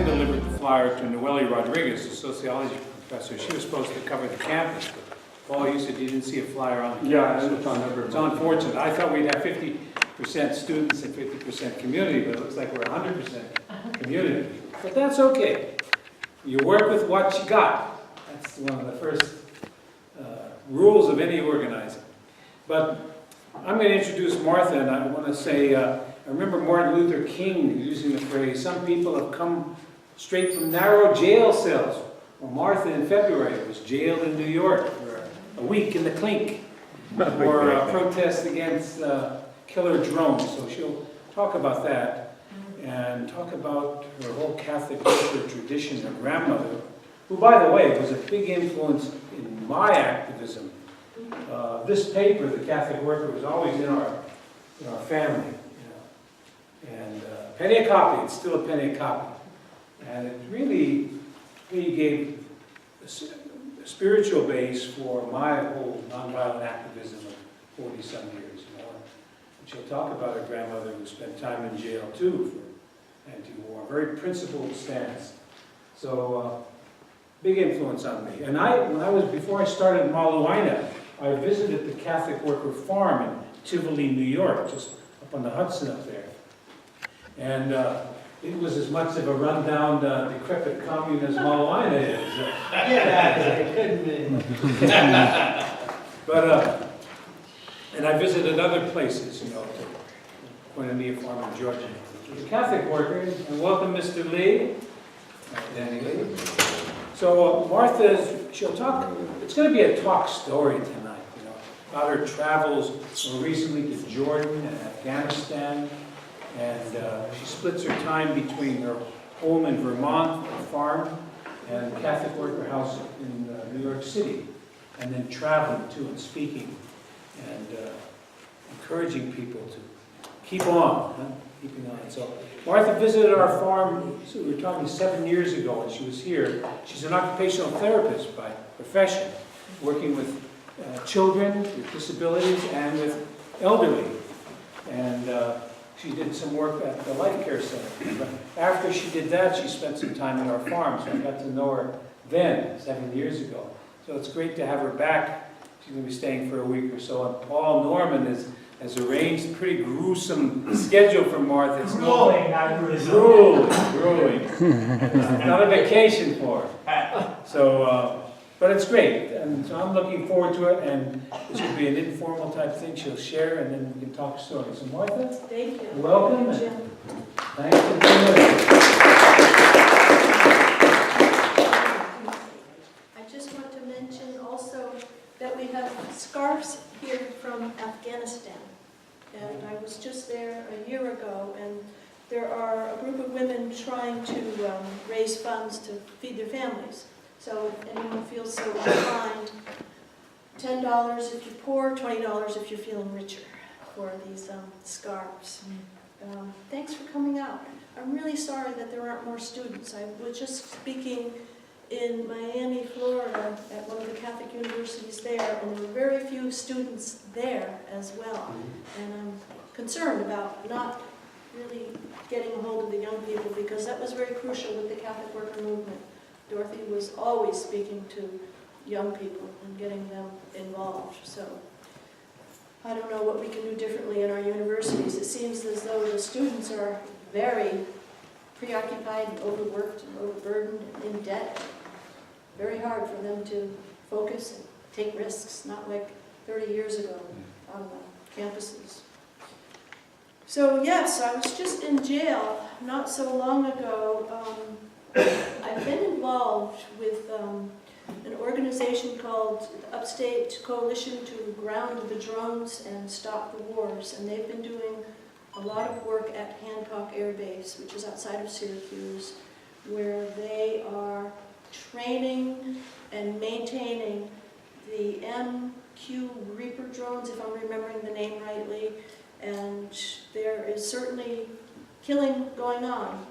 delivered the flyer to Noelle Rodriguez, the sociology professor. She was supposed to cover the campus, but Paul, you said you didn't see a flyer on the campus. Yeah, it's on every. It's unfortunate. I thought we'd have 50% students and 50% community, but it looks like we're 100% community. But that's okay. You work with what you got. That's one of the first rules of any organizing. But I'm going to introduce Martha, and I want to say, I remember Martin Luther King using the phrase, some people have come straight from narrow jail cells. Well, Martha in February was jailed in New York for a week in the clink for a protest against killer drones. So she'll talk about that and talk about her whole Catholic culture tradition. Her grandmother, who, by the way, was a big influence in my activism. This paper, The Catholic Worker, was always in our family. And penny a copy, it's still a penny a copy. And it really gave a spiritual base for my whole nonviolent activism of 40-some years. And she'll talk about her grandmother who spent time in jail too for anti-war, very principled stance. So big influence on me. And before I started Maluina, I visited the Catholic Worker Farm in Tivoli, New York, just up on the Hudson up there. And it was as much of a rundown, decrepit commune as Maluina is. Yeah, it couldn't be. But, and I visited other places, Koinonia Farm in Georgia. The Catholic Workers, and welcome Mr. Lee, Danny Lee. So Martha, she'll talk, it's going to be a talk story tonight, about her travels more recently to Jordan and Afghanistan. And she splits her time between her home in Vermont, her farm, and the Catholic Worker House in New York City. And then traveling too and speaking and encouraging people to keep on, keeping on. So Martha visited our farm, so we were talking 7 years ago when she was here. She's an occupational therapist by profession, working with children with disabilities and with elderly. And she did some work at the Life Care Center. But after she did that, she spent some time at our farm, so I got to know her then, 7 years ago. So it's great to have her back. She's going to be staying for a week or so. And Paul Norman has arranged a pretty gruesome schedule for Martha. It's Grueling, not gruesome. Grueling. It's not a vacation for her. So, but it's great. And so I'm looking forward to it. And this will be an informal type thing. She'll share and then we can talk stories. So Martha, thank you. Welcome. Thank you, Jim. Thanks for being with us. I just want to mention also that we have scarves here from Afghanistan. And I was just there a year ago, and there are a group of women trying to raise funds to feed their families. So if anyone feels so inclined, $10 if you're poor, $20 if you're feeling richer for these scarves. Thanks for coming out. I'm really sorry that there aren't more students. I was just speaking in Miami, Florida, at one of the Catholic universities there, and there were very few students there as well. And I'm concerned about not really getting a hold of the young people, because that was very crucial with the Catholic Worker Movement. Dorothy was always speaking to young people and getting them involved. So I don't know what we can do differently in our universities. It seems as though the students are very preoccupied and overworked and overburdened and in debt. Very hard for them to focus and take risks, not like 30 years ago on the campuses. So yes, I was just in jail not so long ago. I've been involved with an organization called the Upstate Coalition to ground the drones and stop the wars, and they've been doing a lot of work at Hancock Air Base, which is outside of Syracuse, where they are training and maintaining the MQ Reaper drones, if I'm remembering the name rightly, and there is certainly killing going on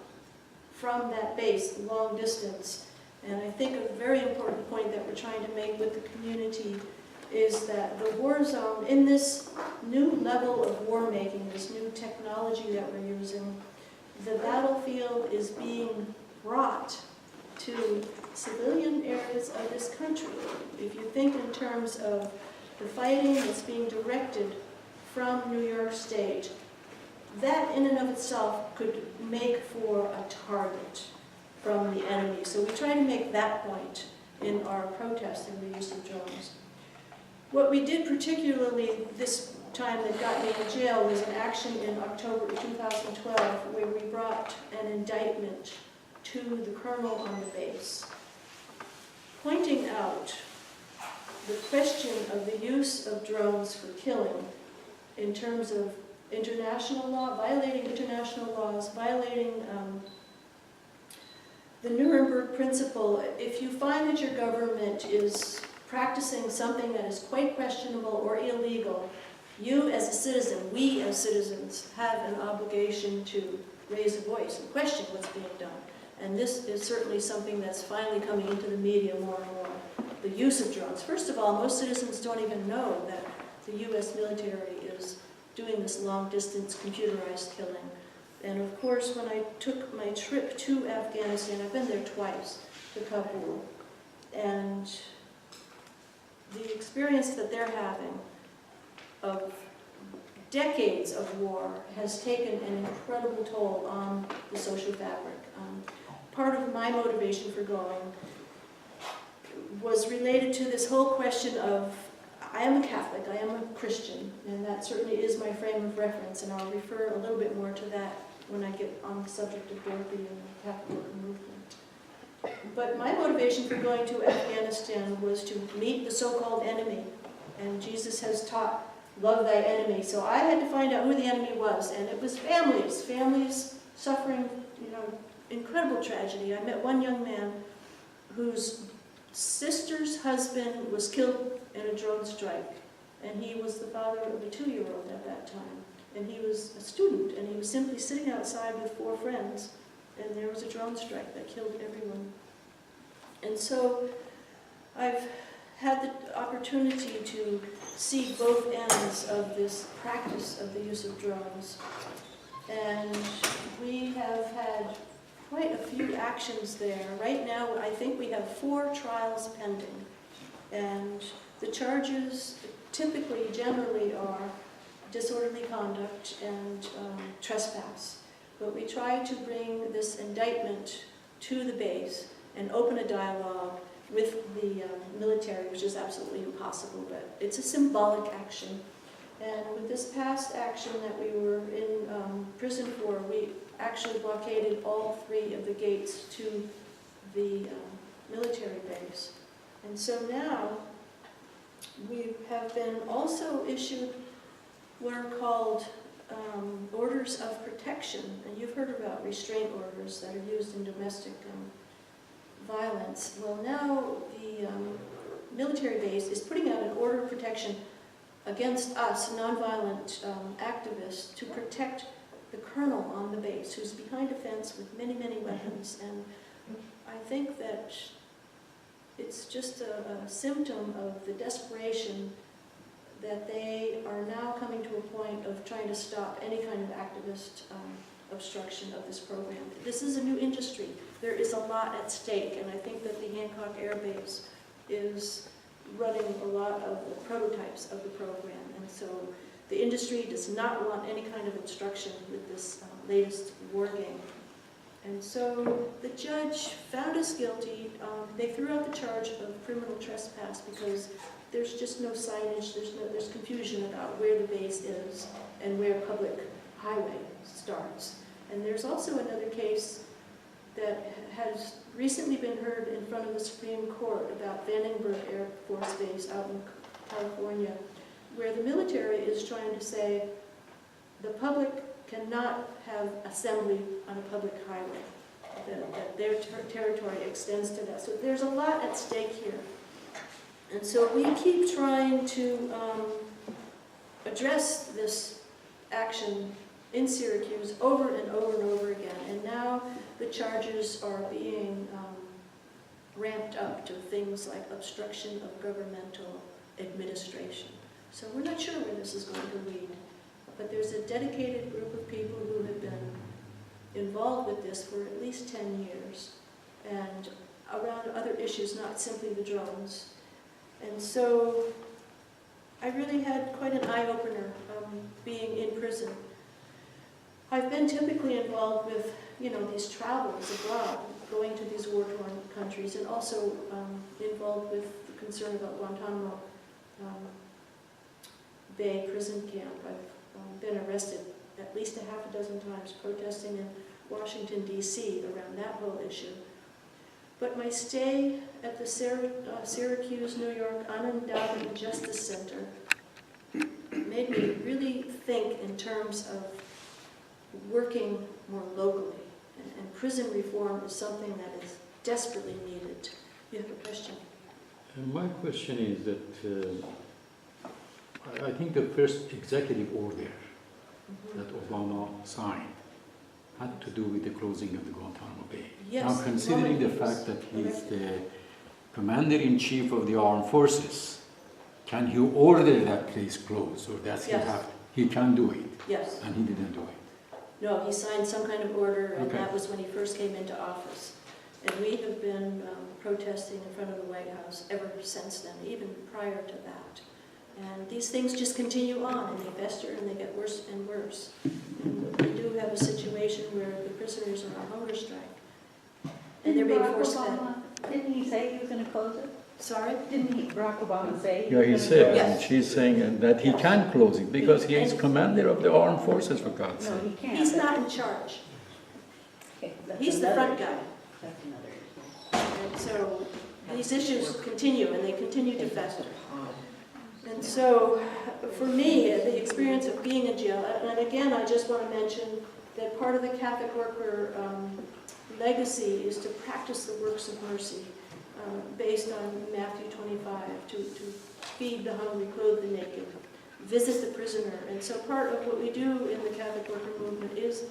from that base, long distance. And I think a very important point that we're trying to make with the community is that the war zone, in this new level of war making, this new technology that we're using, the battlefield is being brought to civilian areas of this country. If you think in terms of the fighting that's being directed from New York State, that in and of itself could make for a target from the enemy. So we try to make that point in our protest in the use of drones. What we did particularly this time that got me in jail was an action in October 2012 where we brought an indictment to the colonel on the base, pointing out the question of the use of drones for killing in terms of international law, violating international laws, violating the Nuremberg principle. If you find that your government is practicing something that is quite questionable or illegal, you as a citizen, we as citizens, have an obligation to raise a voice and question what's being done. And this is certainly something that's finally coming into the media more and more. The use of drones. First of all, most citizens don't even know that the U.S. military is doing this long-distance computerized killing. And of course, when I took my trip to Afghanistan, I've been there twice, to Kabul, and the experience that they're having of decades of war has taken an incredible toll on the social fabric. Part of my motivation for going was related to this whole question of, I am a Catholic, I am a Christian, and that certainly is my frame of reference, and I'll refer a little bit more to that when I get on the subject of Dorothy and the Catholic movement. But my motivation for going to Afghanistan was to meet the so-called enemy, and Jesus has taught, love thy enemy. So I had to find out who the enemy was, and it was families suffering, incredible tragedy. I met one young man whose sister's husband was killed in a drone strike, and he was the father of a 2-year-old at that time, and he was a student, and he was simply sitting outside with 4 friends, and there was a drone strike that killed everyone. And so I've had the opportunity to see both ends of this practice of the use of drones, and we have had quite a few actions there. Right now, I think we have 4 trials pending, and the charges typically, generally, are disorderly conduct and trespass. But we try to bring this indictment to the base and open a dialogue with the military, which is absolutely impossible, but it's a symbolic action. And with this past action that we were in prison for, we actually blockaded all 3 of the gates to the military base. And so now we have been also issued what are called orders of protection. And you've heard about restraint orders that are used in domestic violence. Well, now the military base is putting out an order of protection against us, nonviolent activists, to protect the colonel on the base, who's behind a fence with many, many weapons. And I think that it's just a symptom of the desperation that they are now coming to a point of trying to stop any kind of activist obstruction of this program. This is a new industry. There is a lot at stake, and I think that the Hancock Air Base is running a lot of the prototypes of the program. And so the industry does not want any kind of obstruction with this latest war game. And so the judge found us guilty. They threw out the charge of criminal trespass because there's just no signage, there's confusion about where the base is and where public highway starts. And there's also another case that has recently been heard in front of the Supreme Court about Vandenberg Air Force Base out in California, where the military is trying to say the public cannot have assembly on a public highway, that their territory extends to that. So there's a lot at stake here. And so we keep trying to address this action in Syracuse over and over and over again. And now the charges are being ramped up to things like obstruction of governmental administration. So we're not sure where this is going to lead. But there's a dedicated group of people who have been involved with this for at least 10 years, and around other issues, not simply the drones. And so I really had quite an eye-opener being in prison. I've been typically involved with, these travels abroad, going to these war-torn countries, and also involved with the concern about Guantanamo Bay prison camp. I've been arrested at least a half a dozen times protesting in Washington, D.C. around that whole issue. But my stay at the Syracuse, New York Onondaga Justice Center made me really think in terms of working more locally. And prison reform is something that is desperately needed. You have a question? My question is that I think the first executive order that Obama signed had to do with the closing of the Guantanamo Bay. Yes. Now, considering the fact that he's the commander-in-chief of the armed forces, can he order that place closed, or does he Yes. have? He can do it, Yes. and he didn't do it. No, he signed some kind of order, and Okay. that was when he first came into office. And we have been protesting in front of the White House ever since then, even prior to that. And these things just continue on, and they fester, and they get worse and worse. And we do have a situation where the prisoners are on hunger strike, and they're being forced fed. Didn't he say he was going to close it? Sorry? Didn't Barack Obama say? Yeah, he was said, gonna and Yes. she's saying that he can close it because he is commander of the armed forces, for God's close it? No, sake. he can't. He's not in charge. Okay, that's He's the another front guy. issue. That's another issue. And so these issues continue, and they continue to fester. And so, for me, the experience of being in jail, and again, I just want to mention that part of the Catholic worker legacy is to practice the works of mercy, based on Matthew 25, to feed the hungry, clothe the naked, visit the prisoner. And so part of what we do in the Catholic worker movement is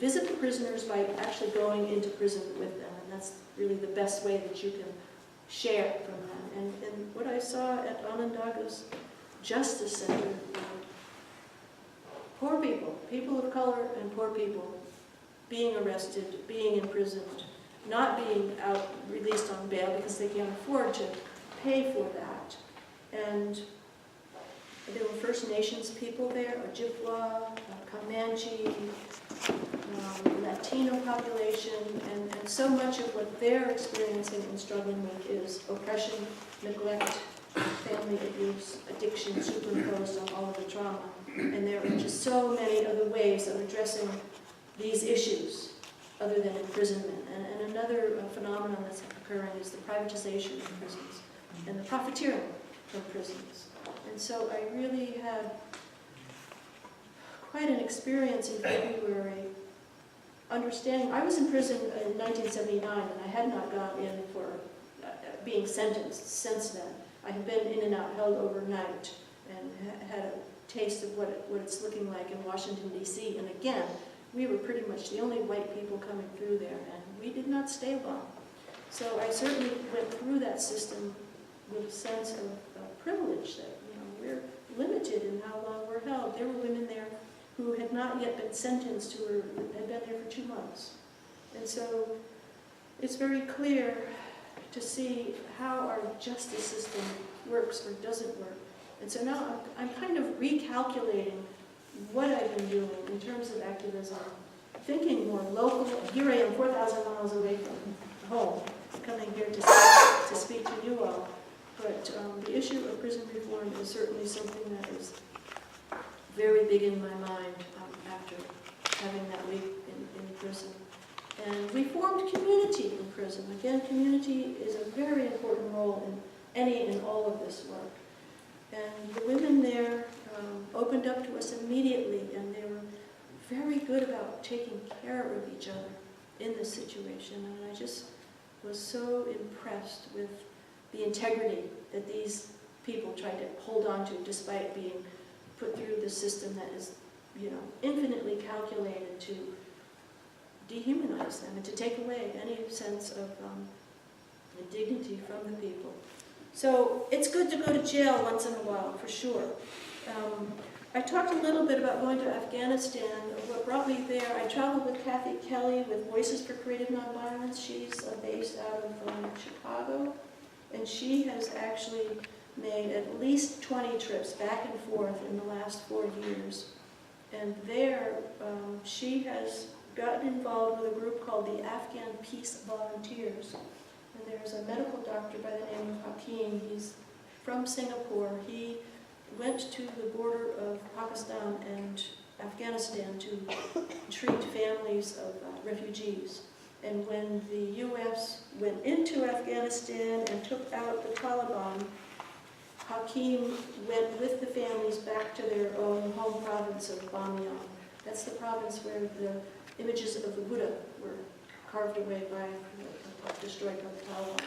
visit the prisoners by actually going into prison with them, and that's really the best way that you can share from them. And what I saw at Onondaga's Justice Center, poor people, people of color and poor people, being arrested, being imprisoned, not being out released on bail because they can't afford to pay for that. And there were First Nations people there, Ojibwa, Comanche, Latino population, and so much of what they're experiencing and struggling with is oppression, neglect, family abuse, addiction superimposed on all of the trauma. And there are just so many other ways of addressing these issues other than imprisonment. And another phenomenon that's occurring is the privatization of prisons and the profiteering from prisons. And so I really had quite an experience in February understanding. I was in prison in 1979, and I had not gone in for being sentenced since then. I have been in and out, held overnight, and had a taste of what it's looking like in Washington, D.C. And again, we were pretty much the only white people coming through there, and we did not stay long. So I certainly went through that system with a sense of privilege that, we're limited in how long we're held. There were women there who had not yet been sentenced, who had been there for 2 months. And so it's very clear to see how our justice system works or doesn't work. And so now I'm kind of recalculating what I've been doing in terms of activism, thinking more local. Here I am 4,000 miles away from home, coming here to speak to you all. But the issue of prison reform is certainly something that is very big in my mind after having that week in prison. And we formed community in prison. Again, community is a very important role in any and all of this work. And the women there opened up to us immediately, and they were very good about taking care of each other in this situation. And I just was so impressed with the integrity that these people tried to hold on to despite being put through the system that is, infinitely calculated to dehumanize them and to take away any sense of dignity from the people. So it's good to go to jail once in a while, for sure. I talked a little bit about going to Afghanistan. What brought me there, I traveled with Kathy Kelly with Voices for Creative Nonviolence. She's based out of Chicago, and she has actually made at least 20 trips back and forth in the last 4 years. And there, she has gotten involved with a group called the Afghan Peace Volunteers. And there's a medical doctor by the name of Hakim. He's from Singapore. He went to the border of Pakistan and Afghanistan to treat families of refugees. And when the U.S. went into Afghanistan and took out the Taliban, Hakim went with the families back to their own home province of Bamyan. That's the province where the images of the Buddha were carved away by, destroyed by the Taliban.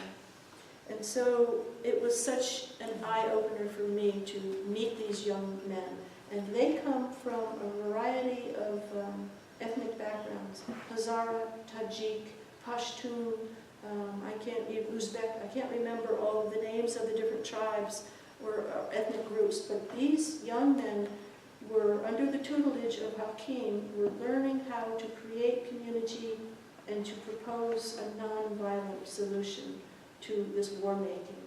And so it was such an eye-opener for me to meet these young men. And they come from a variety of ethnic backgrounds: Hazara, Tajik, Pashtun, Uzbek. I can't remember all of the names of the different tribes or ethnic groups, but these young men were under the tutelage of Hakim, were learning how to create community and to propose a non-violent solution to this war-making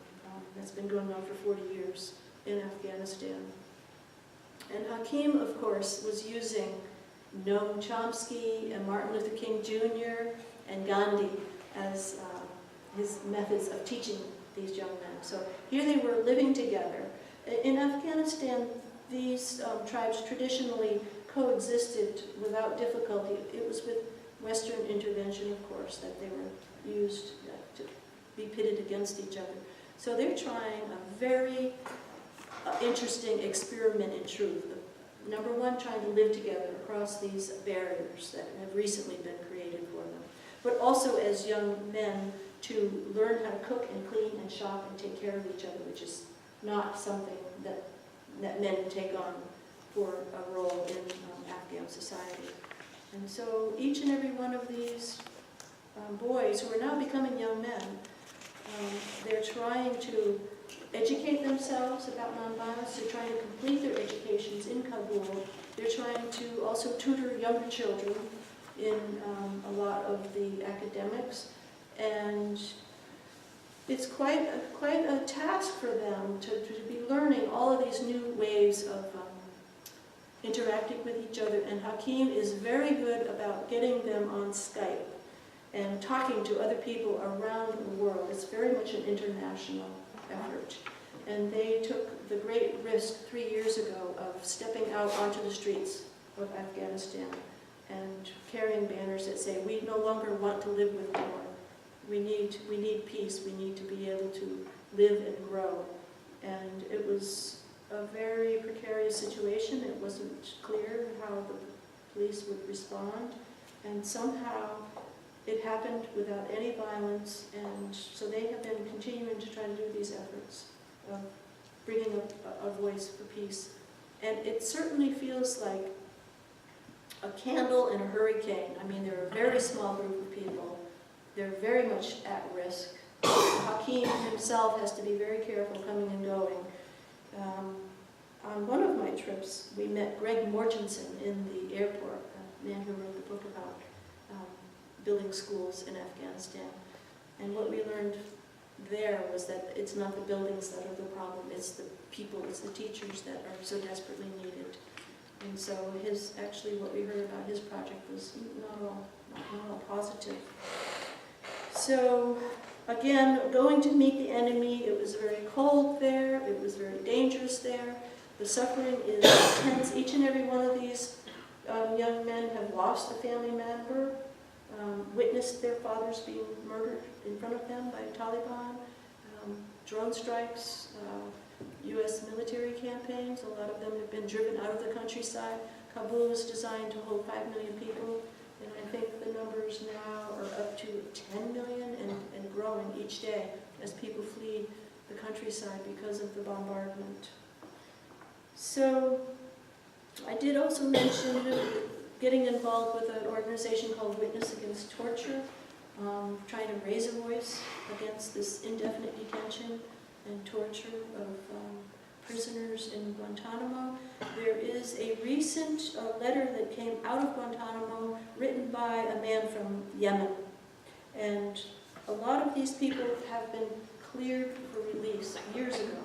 that's been going on for 40 years in Afghanistan. And Hakim, of course, was using Noam Chomsky and Martin Luther King Jr. and Gandhi as his methods of teaching these young men. So here they were living together. In Afghanistan, these tribes traditionally coexisted without difficulty. It was with Western intervention, of course, that they were used to be pitted against each other. So they're trying a very interesting experiment in truth. Number one, trying to live together across these barriers that have recently been created for them. But also as young men to learn how to cook and clean and shop and take care of each other, which is not something that men take on for a role in Afghan society. And so each and every one of these boys who are now becoming young men, they're trying to educate themselves about nonviolence. They're trying to complete their educations in Kabul. They're trying to also tutor younger children in a lot of the academics. And it's quite a task for them to be learning all of these new ways of interacting with each other. And Hakim is very good about getting them on Skype and talking to other people around the world. It's very much an international effort. And they took the great risk 3 years ago of stepping out onto the streets of Afghanistan and carrying banners that say, "We no longer want to live with war. We need peace. We need to be able to live and grow." And it was a very precarious situation. It wasn't clear how the police would respond. And somehow it happened without any violence. And so they have been continuing to try to do these efforts of bringing a voice for peace. And it certainly feels like a candle in a hurricane. I mean, they're a very small group of people. They're very much at risk. Hakim himself has to be very careful coming and going. On one of my trips, we met Greg Mortensen in the airport, a man who wrote the book about building schools in Afghanistan. And what we learned there was that it's not the buildings that are the problem, it's the people, it's the teachers that are so desperately needed. And so actually what we heard about his project was not all positive. So again, going to meet the enemy, it was very cold there, it was very dangerous there. The suffering is intense. Each and every one of these young men have lost a family member, witnessed their fathers being murdered in front of them by Taliban, drone strikes, U.S. military campaigns. A lot of them have been driven out of the countryside. Kabul was designed to hold 5 million people, and I think the numbers now are up to 10 million and growing each day as people flee the countryside because of the bombardment. So I did also mention getting involved with an organization called Witness Against Torture, trying to raise a voice against this indefinite detention and torture of prisoners in Guantanamo. There is a recent letter that came out of Guantanamo written by a man from Yemen. And a lot of these people have been cleared for release years ago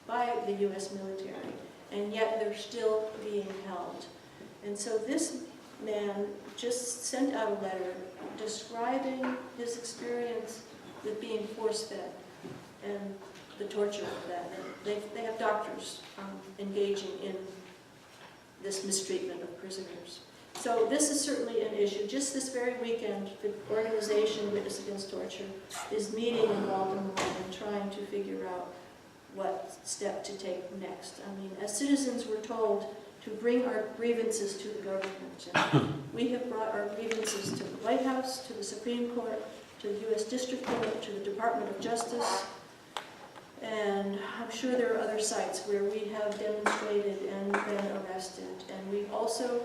by the U.S. military, and yet they're still being held. And so this man just sent out a letter describing his experience with being force-fed and the torture of that. And they have doctors engaging in this mistreatment of prisoners. So this is certainly an issue. Just this very weekend, the organization Witness Against Torture is meeting in Baltimore and trying to figure out what step to take next. I mean, as citizens, we're told to bring our grievances to the government. And we have brought our grievances to the White House, to the Supreme Court, to the U.S. District Court, to the Department of Justice. And I'm sure there are other sites where we have demonstrated and been arrested. And we've also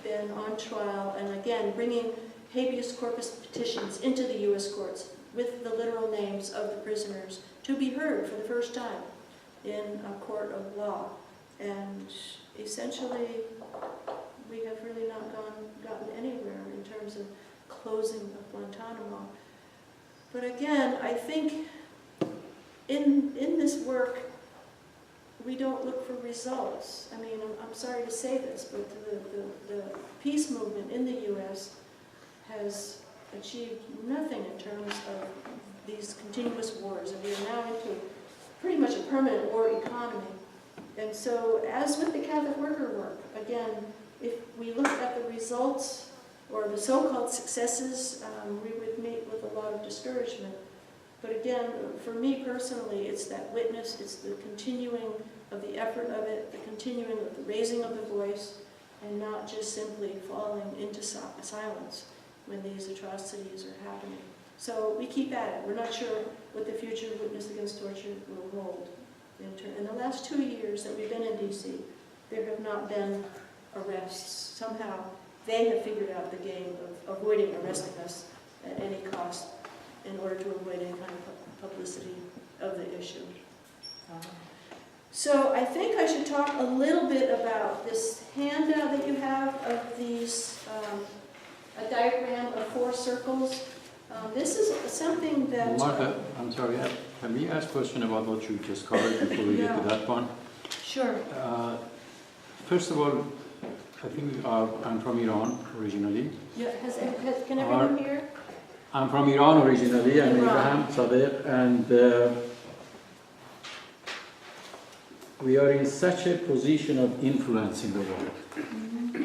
been on trial, and again, bringing habeas corpus petitions into the U.S. courts with the literal names of the prisoners to be heard for the first time in a court of law. And essentially, we have really not gotten anywhere in terms of closing of Guantanamo. But again, I think in this work, we don't look for results. I mean, I'm sorry to say this, but the peace movement in the U.S. has achieved nothing in terms of these continuous wars, and we are now into pretty much a permanent war economy. And so, as with the Catholic worker work, again, if we look at the results or the so-called successes, we would meet with a lot of discouragement. But again, for me personally, it's that witness, it's the continuing of the effort of it, the continuing of the raising of the voice, and not just simply falling into silence when these atrocities are happening. So we keep at it. We're not sure what the future of Witness Against Torture will hold. In the last 2 years that we've been in D.C., there have not been arrests. Somehow they have figured out the game of avoiding arresting us at any cost in order to avoid any kind of publicity of the issue. So I think I should talk a little bit about this handout that you have of these, a diagram of 4 circles. This is something that... Martha, I'm sorry, can we ask a question about what you just covered before we get to that one? Sure. First of all, I think I'm from Iran originally. Yeah, can everyone hear? I'm from Iran originally, I'm Ibrahim Sadeh, and we are in such a position of influence in the world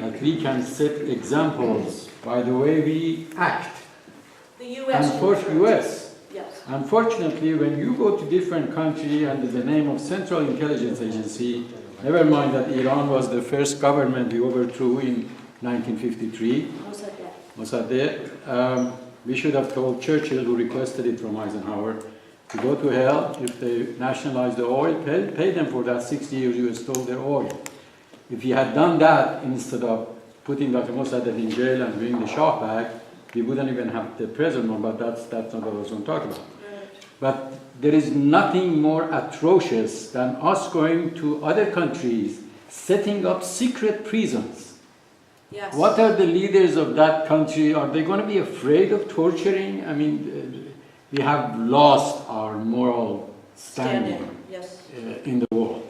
that we can set examples by the way we act. The U.S. U.S. Yes. Unfortunately, when you go to different countries under the name of Central Intelligence Agency, never mind that Iran was the first government we overthrew in 1953, Mossadegh. We should have told Churchill, who requested it from Eisenhower, to go to hell. If they nationalized the oil, pay them for that 60 years you stole their oil. If he had done that instead of putting Dr. Mossadegh in jail and bringing the Shah back, we wouldn't even have the present one, but that's not what I was going to talk about. But there is nothing more atrocious than us going to other countries, setting up secret prisons. Yes. What are the leaders of that country? Are they going to be afraid of torturing? I mean, we have lost our moral standing Yes. In the world.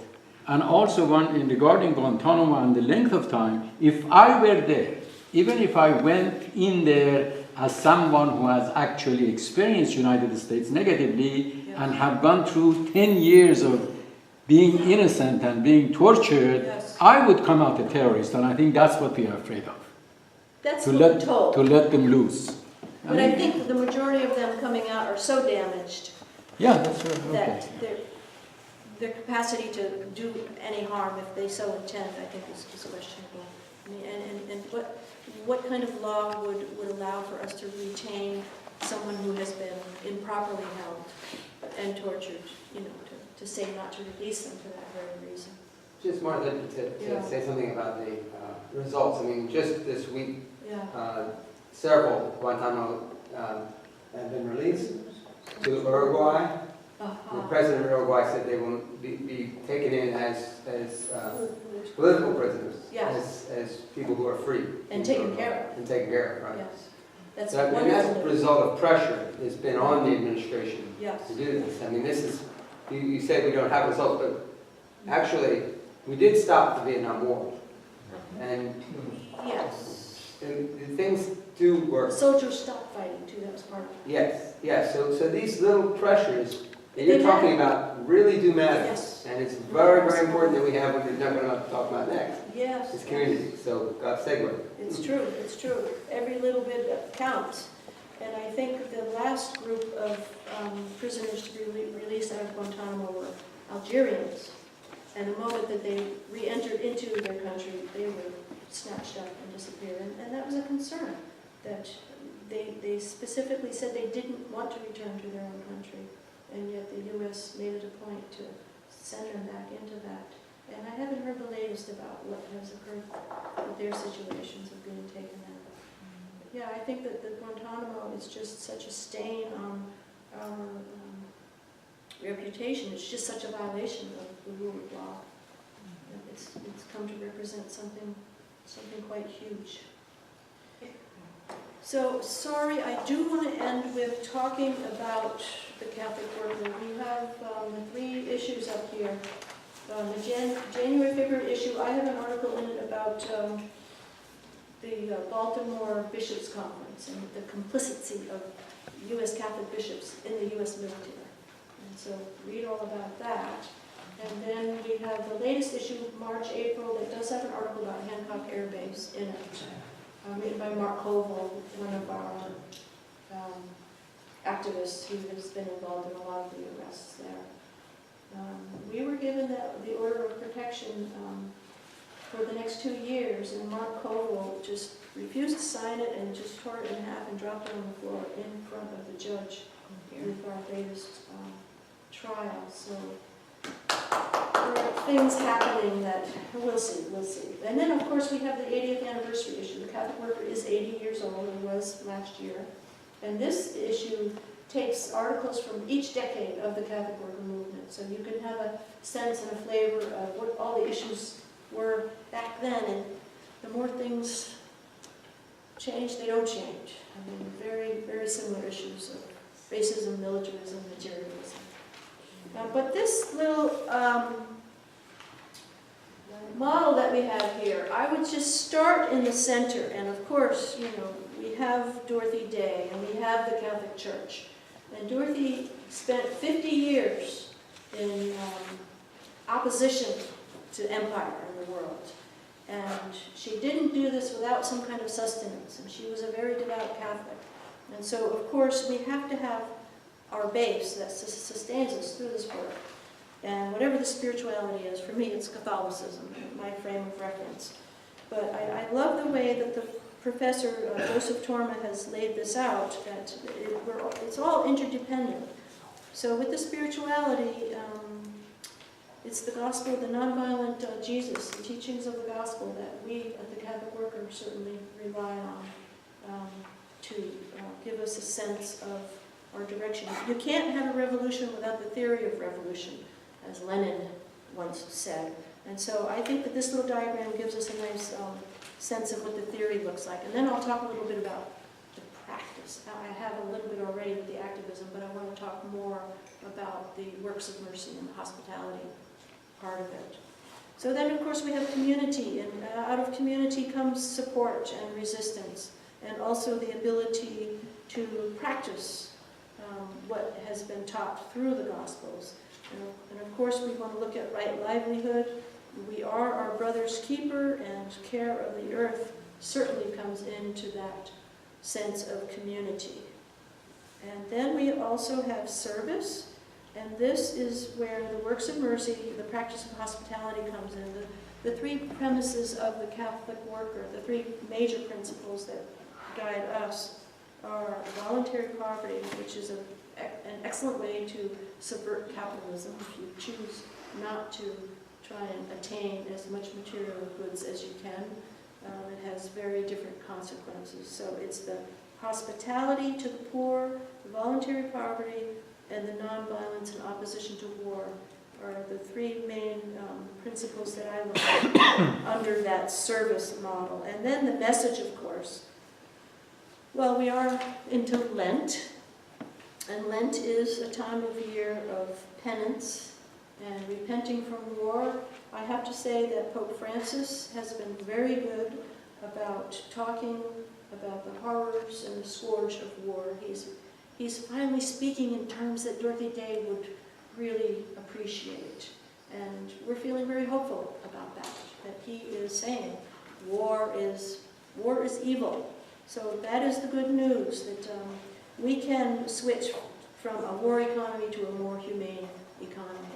And also regarding Guantanamo and the length of time, if I were there, even if I went in there as someone who has actually experienced United States negatively and have gone through 10 years of being innocent and being tortured, Yes. I would come out a terrorist, and I think that's what we are afraid of. That's To what we're told. To let them loose. But I think that the majority of them coming out are so damaged Yeah, that's right. Okay. that their capacity to do any harm, if they so intend, I think is questionable. I mean, and what kind of law would allow for us to retain someone who has been improperly held and tortured, you know, to say not to release them for that very reason? Just wanted to say something about the results. I mean, just this week, several Guantanamo have been released to Uruguay, President Uruguay said they will be taken in as political prisoners, Yes. as people who are free. And taken care And taken care of, right. Yes. That's So, and wonderful. that's a result of pressure that's been on the administration Yes. to do this. I mean, this is, you say we don't have results, but actually, we did stop the Vietnam War. And Yes. the things do work. Soldiers stopped fighting too, that was part of it. Yes. So these little pressures that They you're matter. talking about really do matter. Yes. And it's very, very important that we have what you're going to talk about next. Yes. It's community. So, segue. It's true, it's true. Every little bit counts. And I think the last group of prisoners to be released out of Guantanamo were Algerians. And the moment that they re-entered into their country, they were snatched up and disappeared. And that was a concern, that they specifically said they didn't want to return to their own country. And yet the U.S. made it a point to send them back into that. And I haven't heard the latest about what has occurred with their situations of being taken out. Yeah, I think that the Guantanamo is just such a stain on our reputation. It's just such a violation of the rule of law. It's come to represent something quite huge. So, sorry, I do want to end with talking about the Catholic worker. We have the 3 issues up here. The January-February issue, I have an article in it about the Baltimore Bishops' Conference and the complicity of U.S. Catholic bishops in the U.S. military. And so read all about that. And then we have the latest issue, March, April, that does have an article about Hancock Air Base in it, written by Mark Koval, one of our activists who has been involved in a lot of the arrests there. We were given the order of protection for the next 2 years, and Mark Koval just refused to sign it and just tore it in half and dropped it on the floor in front of the judge with our latest trial. So there are things happening that we'll see. And then, of course, we have the 80th anniversary issue. The Catholic worker is 80 years old, and was last year. And this issue takes articles from each decade of the Catholic worker movement. So you can have a sense and a flavor of what all the issues were back then. And the more things change, they don't change. I mean, very, very similar issues of racism, militarism, materialism. But this little model that we have here, I would just start in the center. And of course, you know, we have Dorothy Day and we have the Catholic Church. And Dorothy spent 50 years in opposition to empire in the world. And she didn't do this without some kind of sustenance. And she was a very devout Catholic. And so, of course, we have to have our base that sustains us through this work. And whatever the spirituality is, for me it's Catholicism, my frame of reference. But I love the way that the Professor Joseph Torma has laid this out, that it's all interdependent. So with the spirituality, it's the gospel, the nonviolent Jesus, the teachings of the gospel that we at the Catholic Worker certainly rely on to give us a sense of our direction. You can't have a revolution without the theory of revolution, as Lenin once said. And so I think that this little diagram gives us a nice sense of what the theory looks like. And then I'll talk a little bit about the practice. Now, I have a little bit already with the activism, but I want to talk more about the works of mercy and the hospitality part of it. So then, of course, we have community, and out of community comes support and resistance, and also the ability to practice what has been taught through the Gospels. And of course, we want to look at right livelihood. We are our brother's keeper, and care of the earth certainly comes into that sense of community. And then we also have service, and this is where the works of mercy, the practice of hospitality comes in. The 3 premises of the Catholic worker, the 3 major principles that guide us, are voluntary poverty, which is an excellent way to subvert capitalism if you choose not to try and attain as much material goods as you can. It has very different consequences. So it's the hospitality to the poor, the voluntary poverty, and the nonviolence and opposition to war are the three main principles that I look at under that service model. And then the message, of course. Well, we are into Lent, and Lent is a time of year of penance and repenting from war. I have to say that Pope Francis has been very good about talking about the horrors and the scourge of war. He's finally speaking in terms that Dorothy Day would really appreciate. And we're feeling very hopeful about that he is saying war is evil. So that is the good news, that we can switch from a war economy to a more humane economy.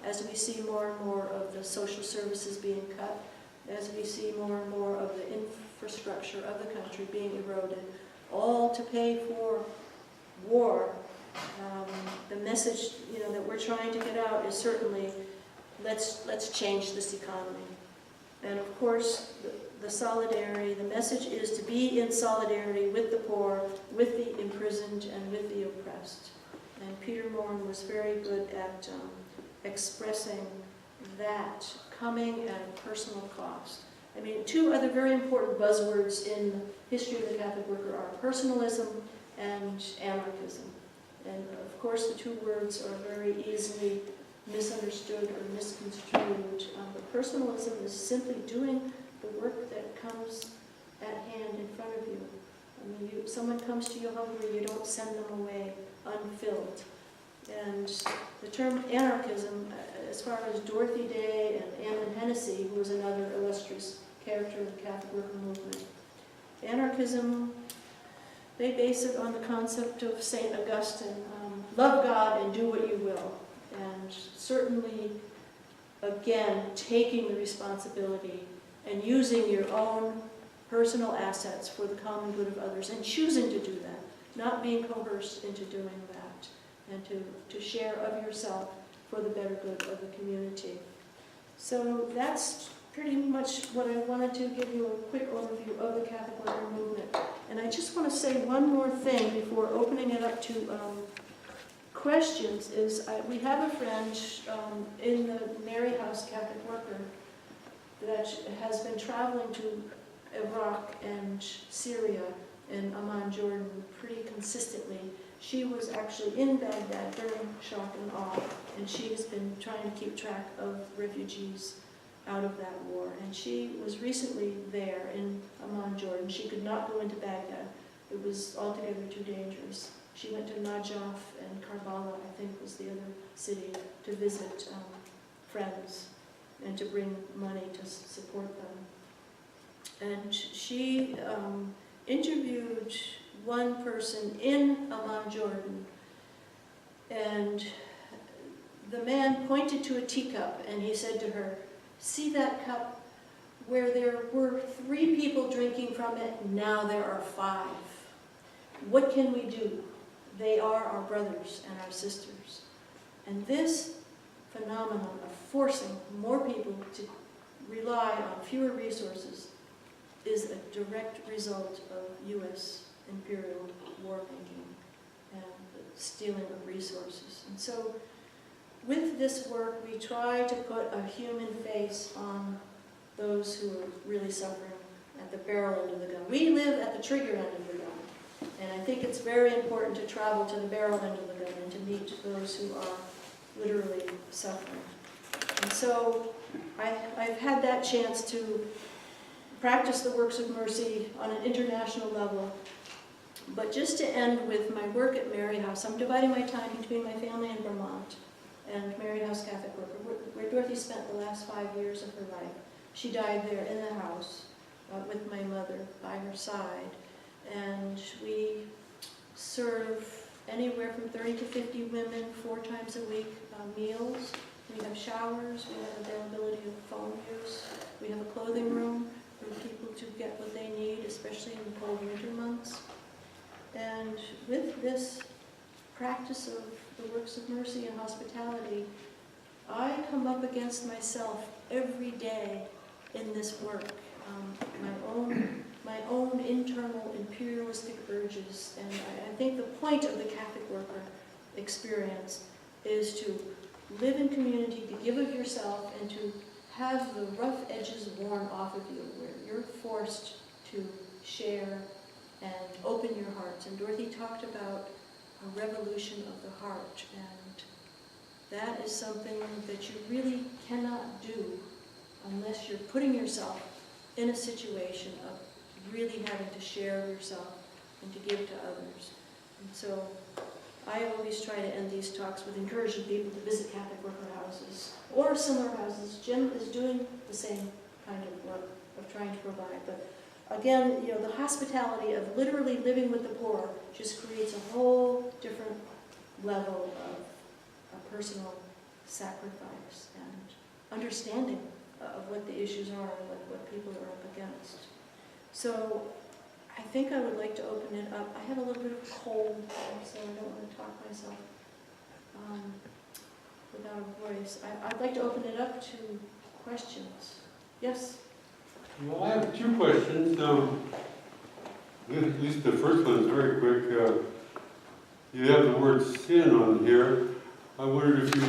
And as we see more and more of the social services being cut, as we see more and more of the infrastructure of the country being eroded, all to pay for war, the message that we're trying to get out is certainly let's change this economy. And of course, the solidarity, the message is to be in solidarity with the poor, with the imprisoned, and with the oppressed. And Peter Morn was very good at expressing that, coming at a personal cost. I mean, two other very important buzzwords in the history of the Catholic worker are personalism and anarchism. And of course, the two words are very easily misunderstood or misconstrued. But personalism is simply doing the work that comes at hand in front of you. I mean, someone comes to you hungry, you don't send them away unfilled. And the term anarchism, as far as Dorothy Day and Hennessy, who was another illustrious character of the Catholic worker movement, anarchism, they base it on the concept of St. Augustine, love God and do what you will. And certainly, again, taking the responsibility and using your own personal assets for the common good of others and choosing to do that, not being coerced into doing that, and to share of yourself for the better good of the community. So that's pretty much what I wanted to give you a quick overview of the Catholic worker movement. And I just want to say one more thing before opening it up to questions. We have a friend in the Mary House Catholic worker that has been traveling to Iraq and Syria and Amman, Jordan pretty consistently. She was actually in Baghdad during shock and awe, and she has been trying to keep track of refugees out of that war. And she was recently there in Amman, Jordan. She could not go into Baghdad. It was altogether too dangerous. She went to Najaf and Karbala, I think was the other city, to visit friends and to bring money to support them. And she interviewed one person in Amman, Jordan, and the man pointed to a teacup and he said to her, "See that cup? Where there were 3 people drinking from it, now there are 5. What can we do? They are our brothers and our sisters." And this phenomenon of forcing more people to rely on fewer resources is a direct result of U.S. imperial war making and the stealing of resources. And so with this work, we try to put a human face on those who are really suffering at the barrel end of the gun. We live at the trigger end of the gun, and I think it's very important to travel to the barrel end of the gun and to meet those who are literally suffering. And so I've had that chance to practice the works of mercy on an international level. But just to end with my work at Mary House, I'm dividing my time between my family in Vermont and Mary House Catholic Worker, where Dorothy spent the last 5 years of her life. She died there in the house with my mother by her side. And we serve anywhere from 30 to 50 women 4 times a week meals. We have showers, we have availability of phone use, we have a clothing room for people to get what they need, especially in the cold winter months. And with this practice of the works of mercy and hospitality, I come up against myself every day in this work, my own internal imperialistic urges. And I think the point of the Catholic worker experience is to live in community, to give of yourself, and to have the rough edges worn off of you, where you're forced to share and open your hearts. And Dorothy talked about a revolution of the heart, and that is something that you really cannot do unless you're putting yourself in a situation of really having to share yourself and to give to others. And so I always try to end these talks with encouraging people to visit Catholic worker houses or similar houses. Jim is doing the same kind of work of trying to provide. But again, you know, the hospitality of literally living with the poor just creates a whole different level of a personal sacrifice and understanding of what the issues are and what people are up against. So I think I would like to open it up. I have a little bit of cold, so I don't want to talk myself without a voice. I'd like to open it up to questions. Yes? Well, I have two questions. At least the first one is very quick. You have the word sin on here. I wondered if you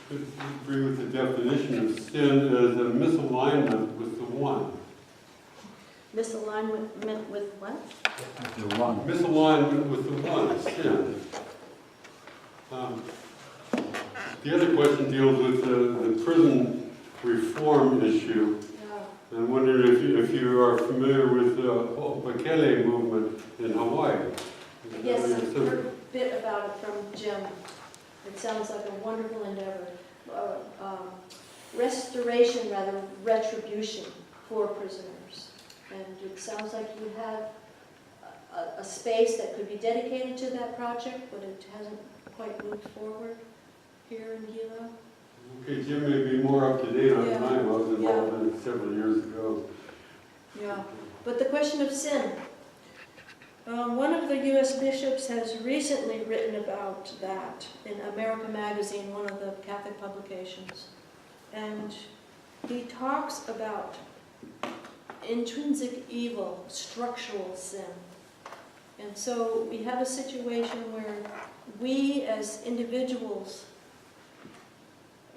could agree with the definition of sin as a misalignment with the one. Misalignment with what? The one. Misalignment with the one, sin. The other question deals with the prison reform issue. Yeah. I'm wondering if you are familiar with the Bakele movement in Hawaii. Yes, I've heard a bit about it from Jim. It sounds like a wonderful endeavor. Restoration, rather, retribution for prisoners. And it sounds like you have a space that could be dedicated to that project, but it hasn't quite moved forward here in Gila. Okay, Jim may be more up to date on Yeah. mine. I was involved in it several years ago. Yeah, but the question of sin. One of the U.S. bishops has recently written about that in America Magazine, one of the Catholic publications. And he talks about intrinsic evil, structural sin. And so we have a situation where we as individuals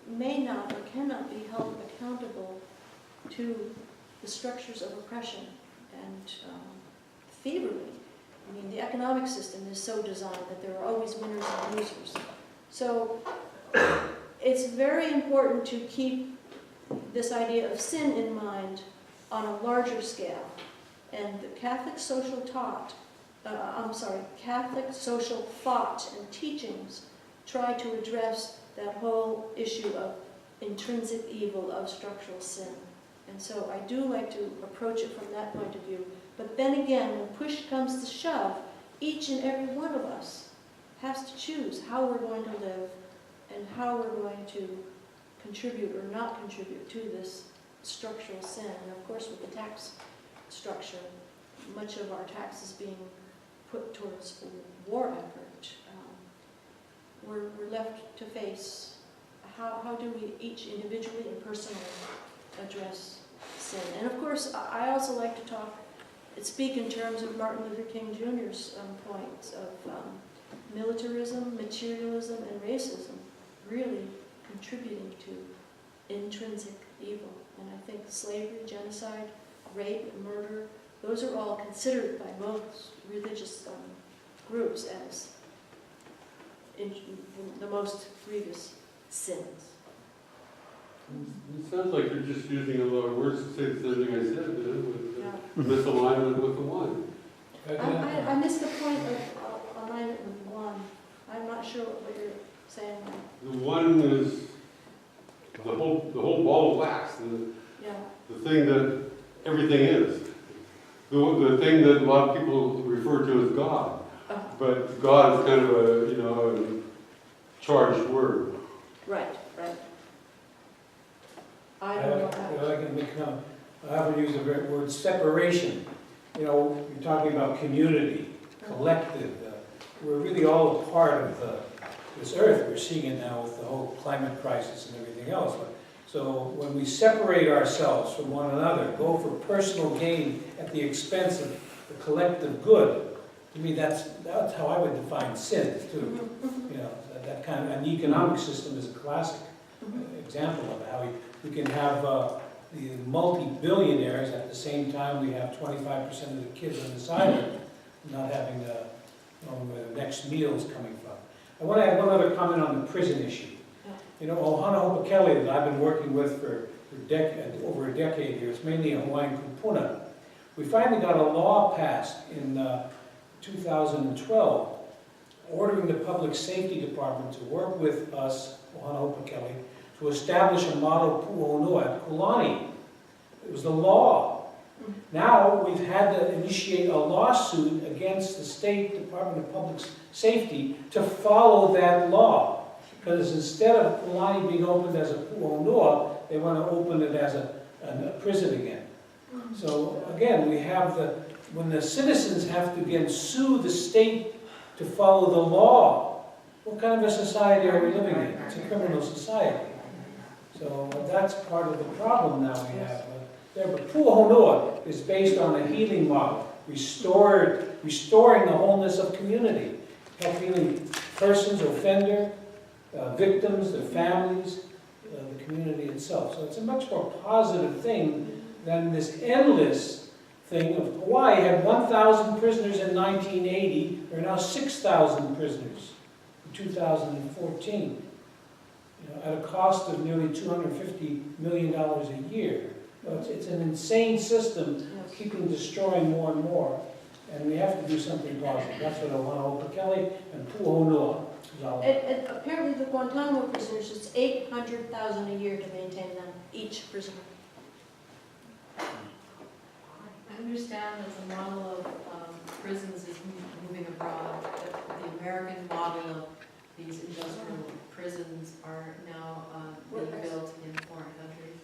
may not or cannot be held accountable to the structures of oppression and thievery. I mean, the economic system is so designed that there are always winners and losers. So it's very important to keep this idea of sin in mind on a larger scale. And the Catholic social Catholic social thought and teachings try to address that whole issue of intrinsic evil, of structural sin. And so I do like to approach it from that point of view. But then again, when push comes to shove, each and every one of us has to choose how we're going to live and how we're going to contribute or not contribute to this structural sin. And of course, with the tax structure, much of our taxes being put towards war effort, we're left to face how do we each individually and personally address sin. And of course, I also like to speak in terms of Martin Luther King Jr.'s points of militarism, materialism, and racism really contributing to intrinsic evil. And I think slavery, genocide, rape, murder, those are all considered by most religious groups as the most grievous sins. It sounds like you're just using a lot of words to say the same thing I said, with Yeah. misalignment with the one. I missed the point of alignment with one. I'm not sure what you're saying. The one is the whole ball of wax, Yeah. the thing that everything is. The thing that a lot of people refer to as God. But God is kind of a charged word. Right. I don't know how. I would use the word separation. You know, you're talking about community, collective. We're really all a part of this earth. We're seeing it now with the whole climate crisis and everything else. So when we separate ourselves from one another, go for personal gain at the expense of the collective good, to me that's how I would define sin too. You know, that kind of, an economic system is a classic example of how we can have the multi-billionaires at the same time we have 25% of the kids on the side not having where the next meal is coming from. I want to add one other comment on the prison issue. You know, Ohana Hopakele that I've been working with for over a decade here, it's mainly a Hawaiian kupuna. We finally got a law passed in 2012 ordering the Public Safety Department to work with us, Ohana Hopakele, to establish a model pu'onua at Kulani. It was the law. Now we've had to initiate a lawsuit against the State Department of Public Safety to follow that law. Because instead of Kulani being opened as a pu'onua, they want to open it as a prison again. So again, we have when the citizens have to again sue the state to follow the law, what kind of a society are we living in? It's a criminal society. So that's part of the problem now we have there. But pu'onua is based on a healing model, restoring the wholeness of community, help healing persons, offender, victims, their families, the community itself. So it's a much more positive thing than this endless thing of Hawaii had 1,000 prisoners in 1980. There are now 6,000 prisoners in 2014. You know, at a cost of nearly $250 million a year. So it's an insane system, keeping destroying more and more. And we have to do something positive. That's what Ohana Hopakele and pu'onua is all about. And apparently the Guantanamo prisoners, it's $800,000 a year to maintain them, each prisoner. I understand that the model of prisons is moving abroad, that the American model of these industrial prisons are now being built in foreign countries,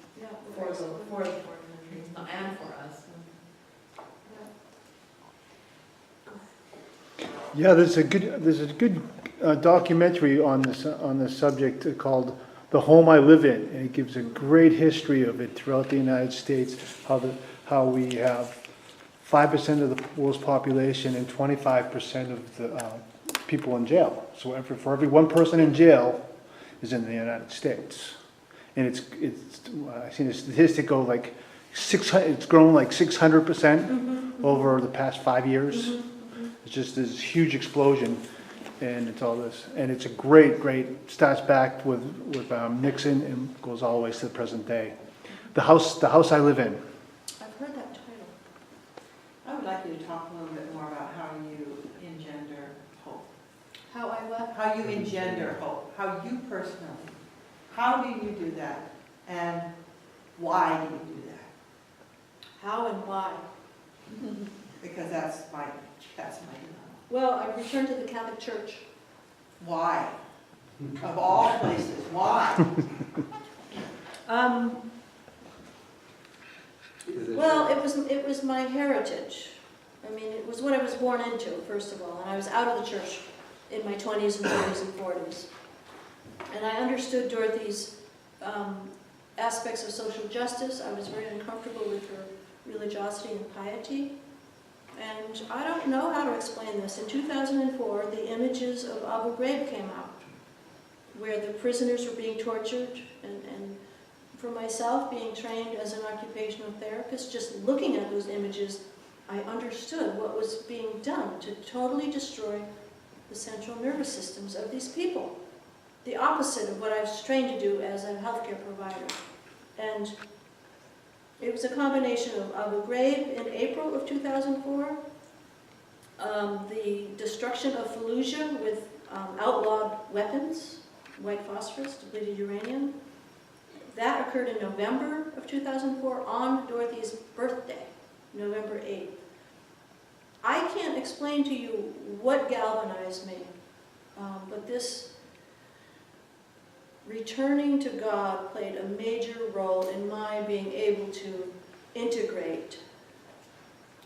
for the foreign countries, and for us. Yeah, there's a good documentary on this subject called "The Home I Live In," and it gives a great history of it throughout the United States. How we have 5% of the world's population and 25% of the people in jail. So for every one person in jail is in the United States, and it's I've seen a statistic go like 600. It's grown like 600% over the past 5 years. It's just this huge explosion, and it's all this, and it's a great starts back with Nixon and goes all the way to the present day. The house I live in. I've heard that title. I would like you to talk a little bit more about how you engender hope. How I what? How you engender hope. How you personally. How do you do that? And why do you do that? How and why? Because that's my dilemma. Well, I returned to the Catholic Church. Why? Of all places, why? Well, it was my heritage. I mean, it was what I was born into, first of all, and I was out of the church in my 20s and 30s and 40s. And I understood Dorothy's aspects of social justice. I was very uncomfortable with her religiosity and piety. And I don't know how to explain this. In 2004, the images of Abu Ghraib came out, where the prisoners were being tortured, and for myself, being trained as an occupational therapist, just looking at those images, I understood what was being done to totally destroy the central nervous systems of these people. The opposite of what I was trained to do as a healthcare provider. And it was a combination of Abu Ghraib in April of 2004, the destruction of Fallujah with outlawed weapons, white phosphorus, depleted uranium. That occurred in November of 2004 on Dorothy's birthday, November 8th. I can't explain to you what galvanized me, but this returning to God played a major role in my being able to integrate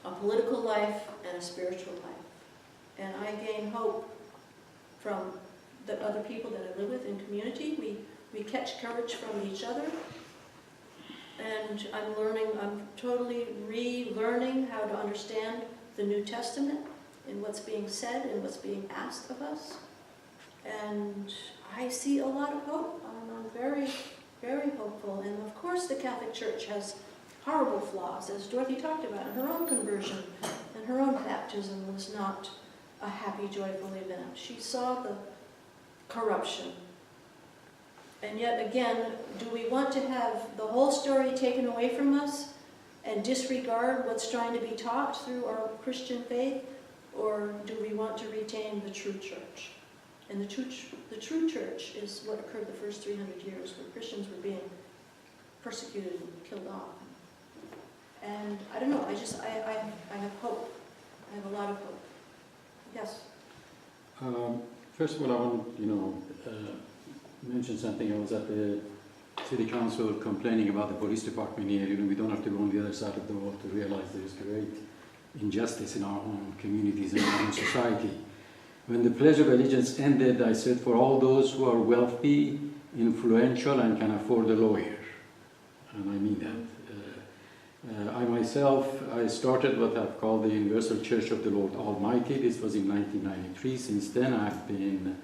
a political life and a spiritual life. And I gain hope from the other people that I live with in community. We catch courage from each other. And I'm totally relearning how to understand the New Testament and what's being said and what's being asked of us. And I see a lot of hope. I'm very, very hopeful. And of course the Catholic Church has horrible flaws, as Dorothy talked about. Her own conversion and her own baptism was not a happy, joyful event. She saw the corruption. And yet again, do we want to have the whole story taken away from us and disregard what's trying to be taught through our Christian faith? Or do we want to retain the true church? And the true church is what occurred the first 300 years, where Christians were being persecuted and killed off. And I don't know, I have hope. I have a lot of hope. Yes? First of all, I want to, mention something. I was at the city council complaining about the police department here. We don't have to go on the other side of the world to realize there is great injustice in our own communities and our own society. When the Pledge of Allegiance ended, I said, for all those who are wealthy, influential, and can afford a lawyer. And I mean that. I myself, I started what I've called the Universal Church of the Lord Almighty. This was in 1993. Since then, I've been,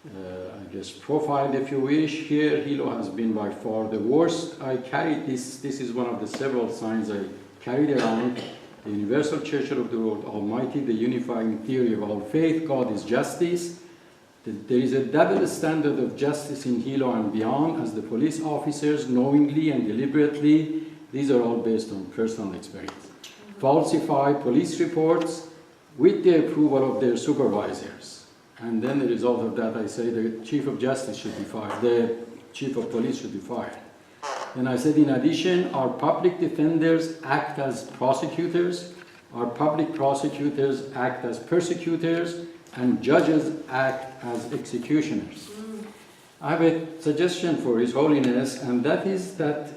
I guess, profiled, if you wish. Here, Hilo has been by far the worst. I carried this. This is one of the several signs I carried around. The Universal Church of the Lord Almighty, the unifying theory of all faith. God is justice. There is a double standard of justice in Hilo and beyond, as the police officers knowingly and deliberately, these are all based on personal experience, falsify police reports with the approval of their supervisors. And then the result of that, I say the Chief of Justice should be fired, the Chief of Police should be fired. And I said, in addition, our public defenders act as prosecutors, our public prosecutors act as persecutors, and judges act as executioners. I have a suggestion for His Holiness, and that is that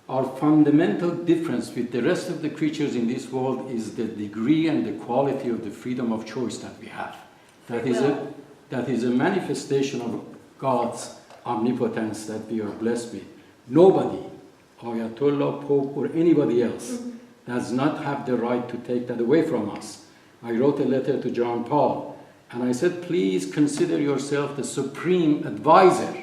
our fundamental difference with the rest of the creatures in this world is the degree and the quality of the freedom of choice that we have. That is a manifestation of God's omnipotence that we are blessed with. Nobody, Ayatollah, Pope, or anybody else, does not have the right to take that away from us. I wrote a letter to John Paul, and I said, please consider yourself the supreme advisor.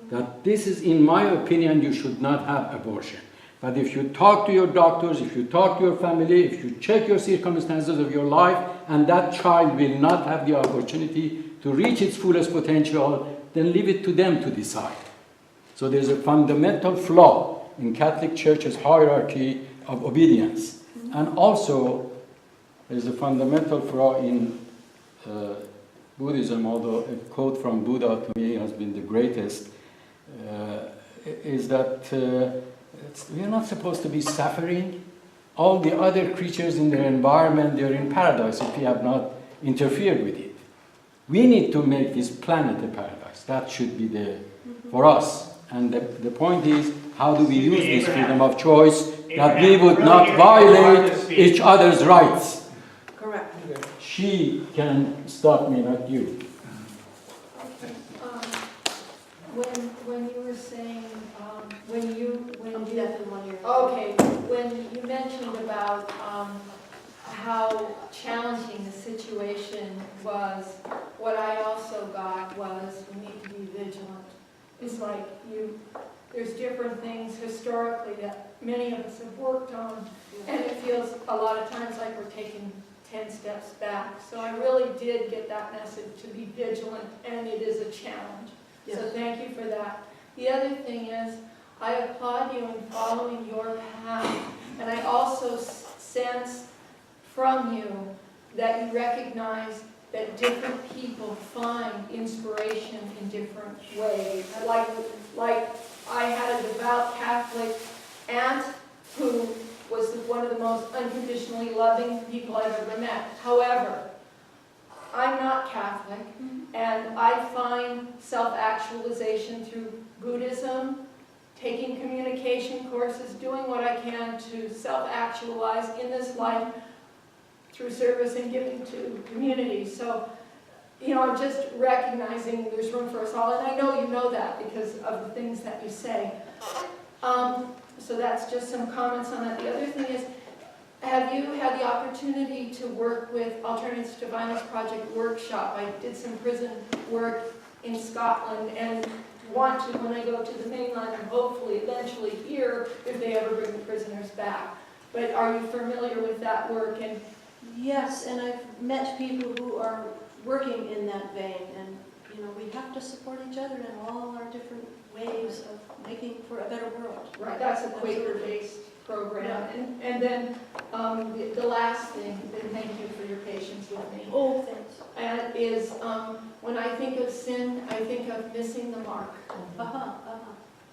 That this is, in my opinion, you should not have abortion. But if you talk to your doctors, if you talk to your family, if you check your circumstances of your life, and that child will not have the opportunity to reach its fullest potential, then leave it to them to decide. So there's a fundamental flaw in Catholic Church's hierarchy of obedience. And also, there's a fundamental flaw in Buddhism, although a quote from Buddha to me has been the greatest, is that we are not supposed to be suffering. All the other creatures in their environment, they're in paradise if we have not interfered with it. We need to make this planet a paradise. That should be for us. And the point is, how do we use this freedom of choice that we would not violate each other's rights? Correct. She can stop me, not you. When you were saying, when you mentioned about how challenging the situation was, what I also got was we need to be vigilant. It's like there's different things historically that many of us have worked on, and it feels a lot of times like we're taking 10 steps back. So I really did get that message to be vigilant, and it is a challenge. Yes. So thank you for that. The other thing is, I applaud you in following your path, and I also sense from you that you recognize that different people find inspiration in different ways. Like I had a devout Catholic aunt who was one of the most unconditionally loving people I've ever met. However, I'm not Catholic, and I find self-actualization through Buddhism, taking communication courses, doing what I can to self-actualize in this life through service and giving to community. So, I'm just recognizing there's room for us all, and I know you know that because of the things that you say. So that's just some comments on that. The other thing is, have you had the opportunity to work with Alternatives to Violence Project Workshop? I did some prison work in Scotland and want to, when I go to the mainland, and hopefully eventually here, if they ever bring the prisoners back. But are you familiar with that work? And Yes, and I've met people who are working in that vein, and, you know, we have to support each other in all our different ways of making for a better world. right, that's a Quaker-based program. And then the last thing, and thank you for your patience with me, Oh, thanks. and is when I think of sin, I think of missing the mark.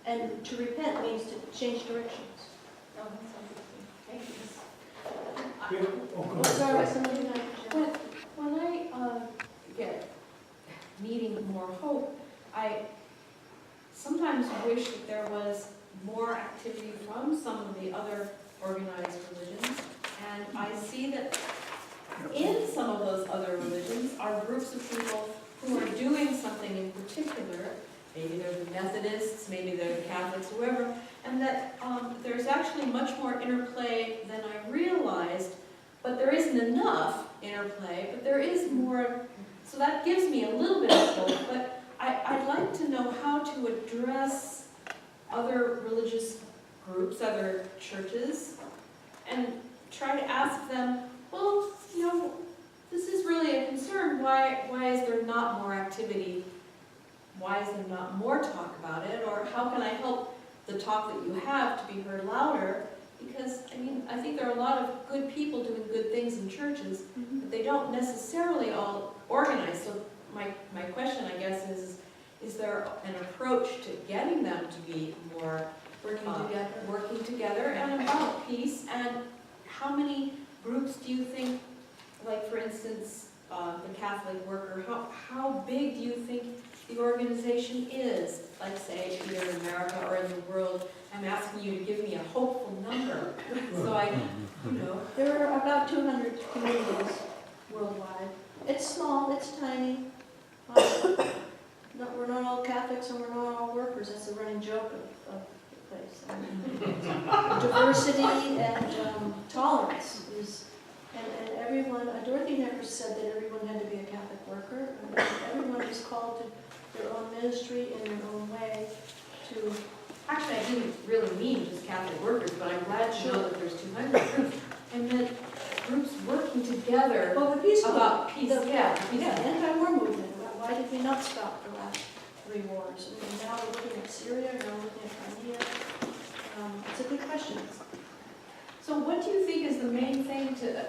And to repent means to change directions. Oh, that's interesting. Thank you. Sorry, somebody might. When I get needing more hope, I sometimes wish that there was more activity from some of the other organized religions. And I see that in some of those other religions are groups of people who are doing something in particular. Maybe they're the Methodists, maybe they're the Catholics, whoever, and that there's actually much more interplay than I realized, but there isn't enough interplay, but there is more, so that gives me a little bit of hope, but I'd like to know how to address other religious groups, other churches, and try to ask them, well, you know, this is really a concern, why is there not more activity? Why is there not more talk about it? Or how can I help the talk that you have to be heard louder? Because, I mean, I think there are a lot of good people doing good things in churches, but they don't necessarily all organize. So my question, I guess, is there an approach to getting them to be more working together and about peace? And how many groups do you think, like for instance, the Catholic Worker, how big do you think the organization is, like say, either in America or in the world? I'm asking you to give me a hopeful number, so I, you know. There are about 200 communities worldwide. It's small, it's tiny. We're not all Catholics and we're not all workers. That's the running joke of the place. Diversity and tolerance is, and everyone, Dorothy never said that everyone had to be a Catholic worker. Everyone is called to their own ministry in their own way to... Actually, I didn't really mean just Catholic workers, but I'm glad to know that there's 200 groups. I meant groups working together Well, the peace about peace. The Yeah. anti-war movement. Why did we not stop the last 3 wars? And now we're looking at Syria, now we're looking at Crimea. It's a good question. So what do you think is the main thing to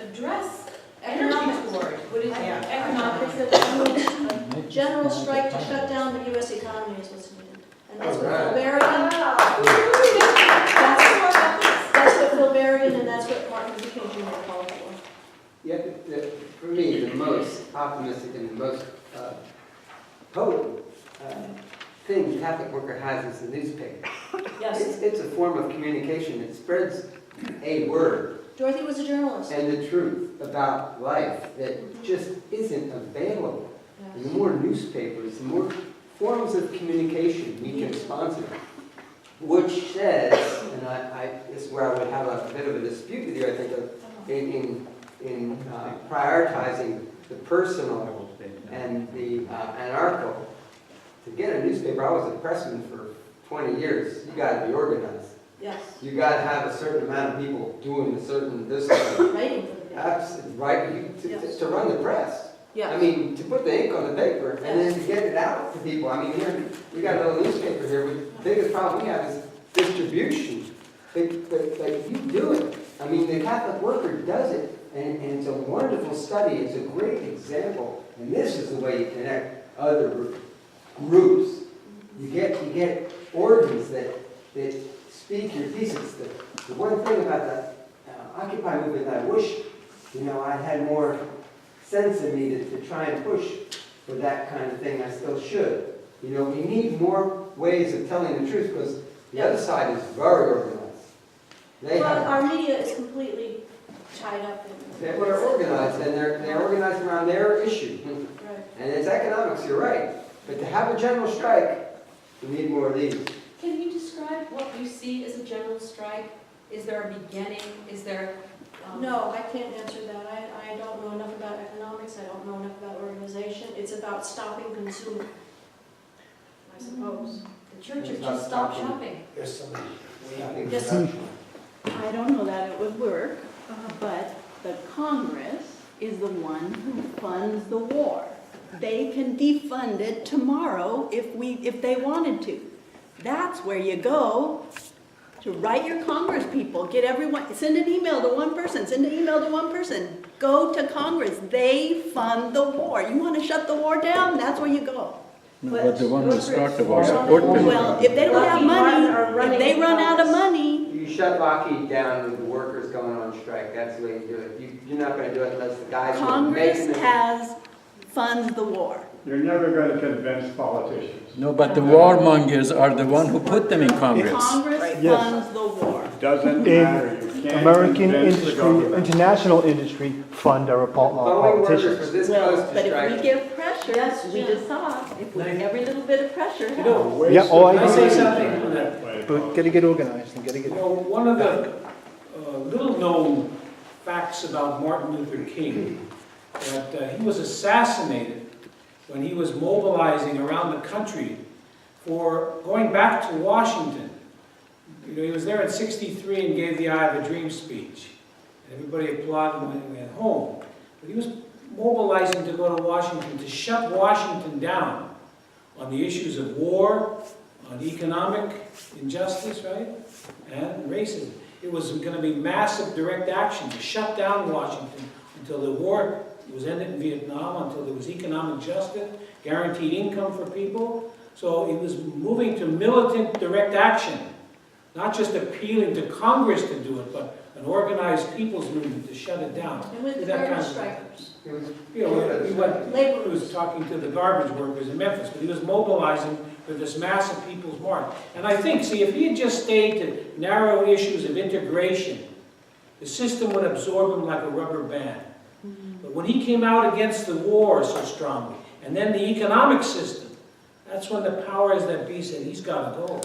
address Economic. energy toward? What is economic? A general strike to shut down the U.S. economy is what's needed. And that's what Alright. That's what Phil Berrien and that's what Martin Luther King Jr. called for. Yeah, for me, the most optimistic and the most potent thing the Catholic Worker has is the newspaper. Yes. It's a form of communication. It spreads a word Dorothy was a journalist. and the truth about life that just isn't available. And the more newspapers, the more forms of communication we can sponsor, which says, and this is where I would have a bit of a dispute with you, I think, in prioritizing the personal and the anarchical. To get a newspaper, I was a pressman for 20 years. You got to be organized. Yes. You got to have a certain amount of people doing a certain this. Writing for the paper. Absolutely right. To run the press. Yes. I mean, to put the ink on the paper and then to get it out to people. I mean, here we got a little newspaper here. The biggest problem we have is distribution. But you do it. I mean, the Catholic Worker does it, and it's a wonderful study. It's a great example. And this is the way you connect other groups. You get organs that speak your pieces. The one thing about the Occupy movement, I wish, I had more sense in me to try and push for that kind of thing. I still should. We need more ways of telling the truth because the other side is very organized. Our media is completely tied up in... They're organized, and they're organized around their issue. Right. And it's economics, you're right. But to have a general strike, we need more of these. Can you describe what you see as a general strike? Is there a beginning? Is there No, I can't answer that. I don't know enough about economics, I don't know enough about organization. It's about stopping consuming, I suppose. The church It's has not just stopped stopping. shopping. There's somebody. Yes. I don't know that it would work, but the Congress is the one who funds the war. They can defund it tomorrow if they wanted to. That's where you go to write your Congress people, get everyone, send an email to one person, send an email to one person. Go to Congress, they fund the war. You want to shut the war down, that's where you go. No, but the one who started the war support them. Well, if they don't have money, if they run out of money, You shut Lockheed down with the workers going on strike, that's the way you do it. You're not gonna do it unless the guys who are making Congress it. funds the war. You're never going to convince politicians. No, but the warmongers are the one who put them in Congress. Congress Yes. funds the war. Doesn't In matter. You can't American convince the industry, government. international industry fund our Only workers for politicians. this Well, close to but if we strike. give pressure, Yes, we Jim. just saw, if we, every little bit of pressure You helps. know, Yeah, oh, can I say I something on that? But gotta get organized and gotta You get, know, one of the little-known facts about Martin Luther King, that he was assassinated when he was mobilizing around the country for going back to Washington. You know, he was there in '63 and gave the I Have a Dream speech. Everybody applauded when he went home. But he was mobilizing to go to Washington, to shut Washington down on the issues of war, on economic injustice, right, and racism. It was going to be massive direct action to shut down Washington until the war was ended in Vietnam, until there was economic justice, guaranteed income for people. So it was moving to militant direct action, not just appealing to Congress to do it, but an organized people's movement to shut it down. And with the That kind garbage of- strikers. It was- You know, he was talking to the garbage workers in Memphis, but he was mobilizing for this massive people's march. And I think, see, if he had just stayed to narrow issues of integration, the system would absorb him like a rubber band. But when he came out against the war so strongly, and then the economic system, that's when the powers that be said, he's got to go.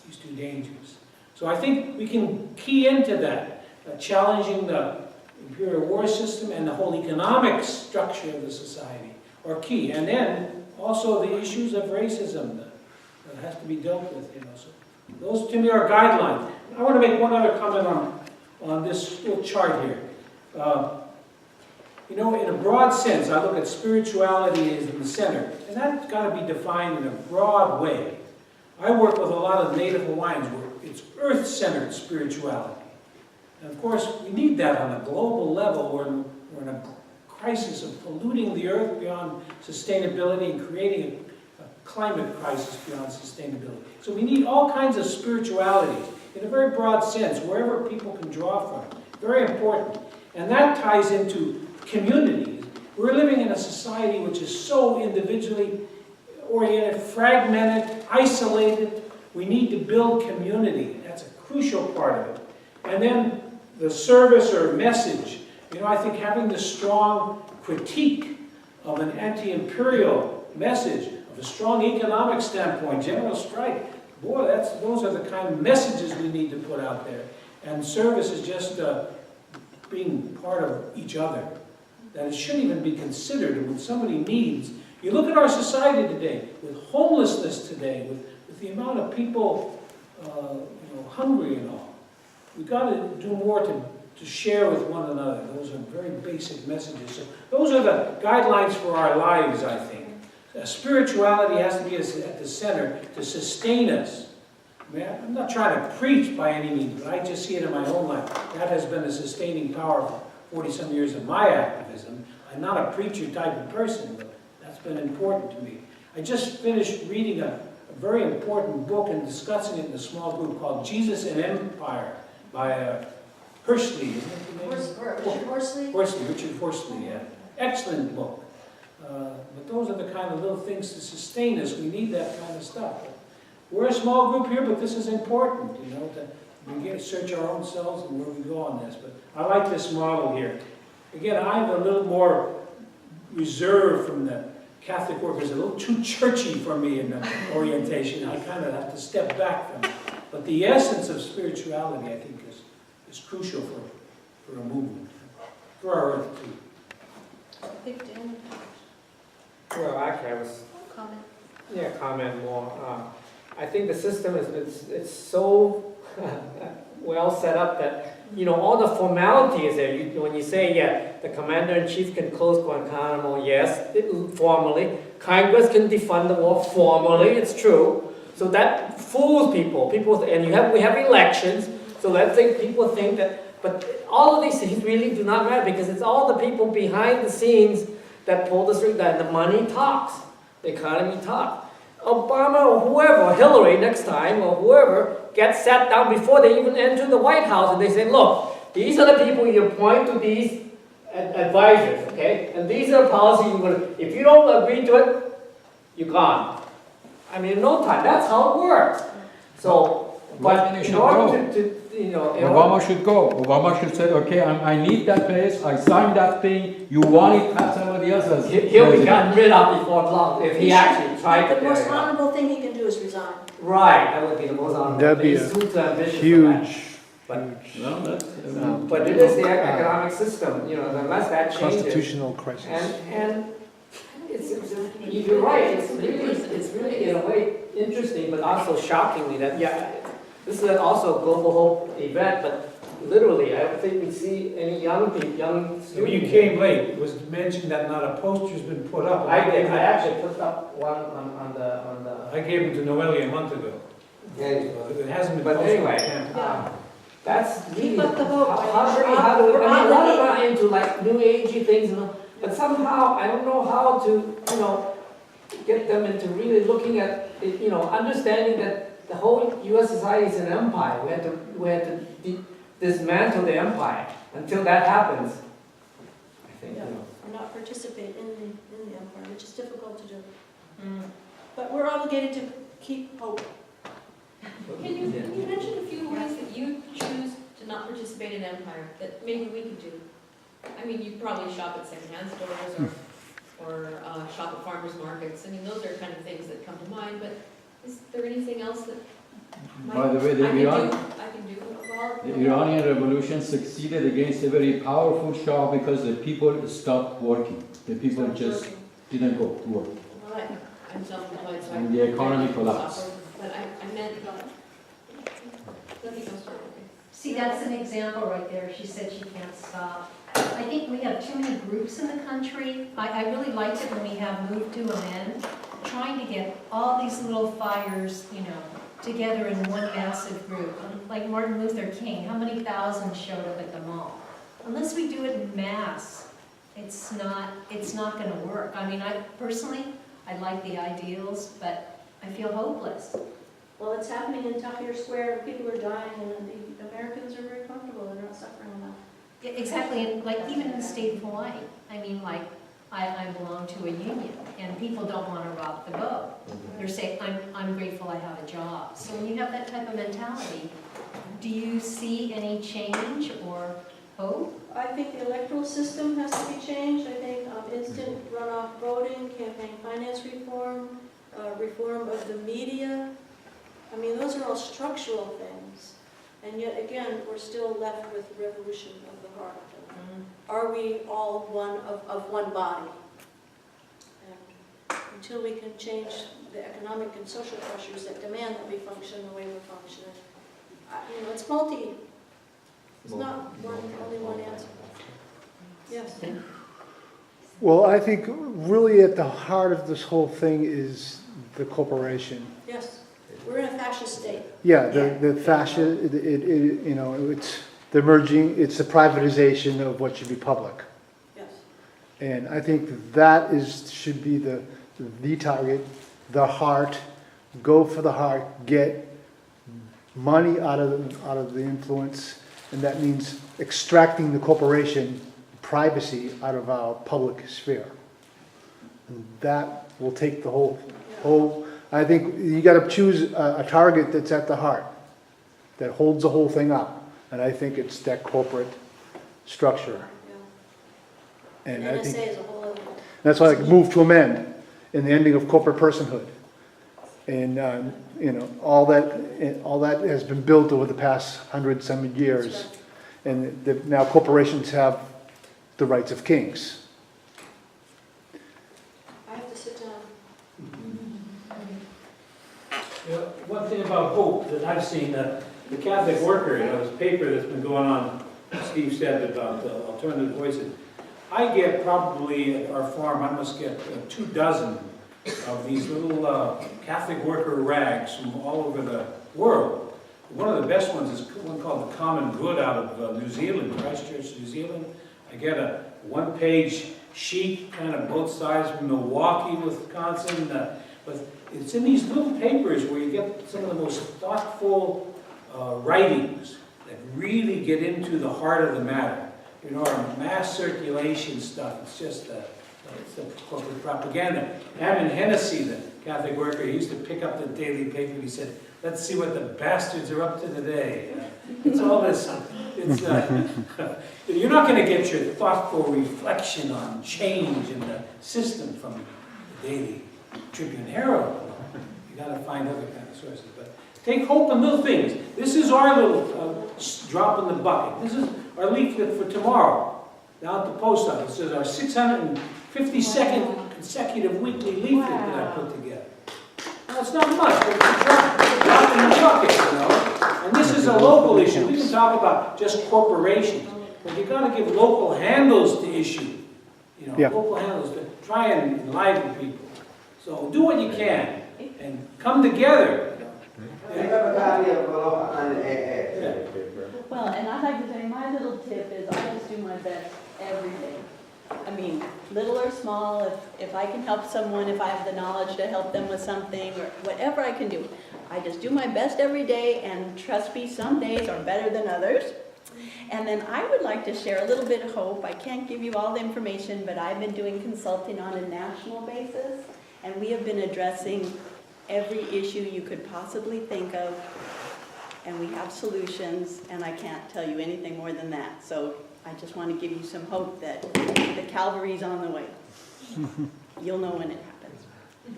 He's too dangerous. So I think we can key into that, challenging the imperial war system and the whole economic structure of the society are key. And then also the issues of racism that has to be dealt with, you know. So those to me are guidelines. I want to make one other comment on this little chart here. You know, in a broad sense, I look at spirituality as in the center, and that's got to be defined in a broad way. I work with a lot of Native Hawaiians where it's earth-centered spirituality. And of course, we need that on a global level. We're in a crisis of polluting the earth beyond sustainability and creating a climate crisis beyond sustainability. So we need all kinds of spiritualities in a very broad sense, wherever people can draw from. Very important. And that ties into communities. We're living in a society which is so individually oriented, fragmented, isolated. We need to build community. That's a crucial part of it. And then the service or message. You know, I think having the strong critique of an anti-imperial message, of a strong economic standpoint, general strike, boy, those are the kind of messages we need to put out there. And service is just being part of each other. That it shouldn't even be considered when somebody needs. You look at our society today, with homelessness today, with the amount of people hungry and all. We've got to do more to share with one another. Those are very basic messages. So those are the guidelines for our lives, I think. Spirituality has to be at the center to sustain us. I mean, I'm not trying to preach by any means, but I just see it in my own life. That has been a sustaining power for 40-some years of my activism. I'm not a preacher type of person, but that's been important to me. I just finished reading a very important book and discussing it in a small group called Jesus and Empire by Horsley, isn't it the name? Richard Horsley? Richard Horsley, yeah. Excellent book. But those are the kind of little things to sustain us. We need that kind of stuff. We're a small group here, but this is important, you know, to search our own selves and where we go on this. But I like this model here. Again, I'm a little more reserved from the Catholic workers, a little too churchy for me in the orientation. I kind of have to step back from it. But the essence of spirituality, I think, is crucial for a movement, for our institute. Big Dan, Well, actually, I was, comment. comment more. I think the system it's so well set up that, all the formality is there. When you say, the commander-in-chief can close Guantanamo, yes, formally. Congress can defund the war formally, it's true. So that fools people. And we have elections, so people think that, but all of these things really do not matter because it's all the people behind the scenes that pull the string, that the money talks, the economy talks. Obama or whoever, Hillary next time or whoever, gets sat down before they even enter the White House and they say, look, these are the people you appoint to these advisors, okay? And these are the policies you're going to, if you don't agree to it, you're gone. I mean, in no time, that's how it works. So, but in order to Obama should go. Obama should say, okay, I need that place, I signed that thing, you want it, have somebody else as he'll be gotten rid of before long if he actually tried to. The most honorable thing he can do is resign. Right, that would be the most honorable. That'd be He's too ambitious for huge, that. But it is the economic system, unless that changes. constitutional crisis. And you're right, it's really in a way interesting, but also shockingly that, this is also a global hope event, but literally, I don't think we see any young students. You came late. It was mentioned that not a poster's been put up. I did, I actually put up one on the. I gave them to Noelle a month ago. It hasn't been But posted. anyway, that's really. Keep up the hope. How do we, I mean, we're not into like new agey things, but somehow, I don't know how to, get them into really looking at, understanding that the whole U.S. society is an empire. We had to dismantle the empire. Until that happens, I think. Or not participate in the empire, which is difficult to do. But we're obligated to keep hope. Can you mention a few ways that you choose to not participate in empire that maybe we could do? I mean, you probably shop at secondhand stores or shop at farmers markets. I mean, those are kind of things that come to mind, but is there anything else that By the way, I can do? Well, the Iranian Revolution succeeded against a very powerful Shah because the people stopped working. The people just didn't go to work. Right. I'm self-employed, so And the economy collapsed. But I meant, let me go start. See, that's an example right there. She said she can't stop. I think we have too many groups in the country. I really liked it when we have Move to Amend, trying to get all these little fires, together in one massive group. Like Martin Luther King, how many thousands showed up at the mall? Unless we do it in mass, it's not going to work. I mean, I like the ideals, but I feel hopeless. Well, it's happening in Tahrir Square, people are dying, and the Americans are very comfortable, they're not suffering enough. Yeah, exactly, and like even in the state of Hawaii, I mean, like, I belong to a union, and people don't want to rock the boat. They're saying, I'm grateful I have a job. So when you have that type of mentality, do you see any change or hope? I think the electoral system has to be changed. I think instant runoff voting, campaign finance reform, reform of the media. I mean, those are all structural things. And yet again, we're still left with the revolution of the heart. Are we all one of one body? And until we can change the economic and social pressures that demand that we function the way we're functioning, it's it's not only one answer. Yes. Well, I think really at the heart of this whole thing is the corporation. Yes. We're in a fascist state. Yeah, the fascist, it's the merging, it's the privatization of what should be public. Yes. And I think that should be the target, the heart, go for the heart, get money out of the influence, and that means extracting the corporation privacy out of our public sphere. And that will take the whole, I think you got to choose a target that's at the heart, that holds the whole thing up. And I think it's that corporate structure. Yeah. And NSA I think is a whole other. that's why I Move to Amend in the ending of corporate personhood. And all that has been built over the past 100-some years. And now corporations have the rights of kings. I have to sit down. You know, one thing about hope that I've seen, the Catholic Worker, this paper that's been going on, Steve said about alternative voices. I get probably, at our farm, I must get 24 of these little Catholic Worker rags from all over the world. One of the best ones is one called The Common Good out of New Zealand, Christchurch, New Zealand. I get a one-page sheet, kind of both sides from Milwaukee, Wisconsin. But it's in these little papers where you get some of the most thoughtful writings that really get into the heart of the matter. You know, our mass circulation stuff, it's just it's a corporate propaganda. Hennessy, the Catholic Worker, he used to pick up the daily paper and he said, let's see what the bastards are up to today. It's all this, you're not going to get your thoughtful reflection on change in the system from the Daily Tribune Herald. You got to find other kind of sources. But take hope in little things. This is our little drop in the bucket. This is our leaflet for tomorrow down at the post office. This is our 652nd consecutive weekly leaflet that I put together. Now, it's not much, but it's a drop in the bucket, you know. And this is a local issue. We can talk about just corporations, but you got to give local handles to issue. You know, local handles to try and enliven people. So do what you can and come together. Well, and I'd like to say my little tip is I just do my best every day. I mean, little or small, if I can help someone, if I have the knowledge to help them with something, or whatever I can do. I just do my best every day, and trust me, some days are better than others. And then I would like to share a little bit of hope. I can't give you all the information, but I've been doing consulting on a national basis, and we have been addressing every issue you could possibly think of, and we have solutions, and I can't tell you anything more than that. So I just want to give you some hope that the Calvary's on the way. You'll know when it happens.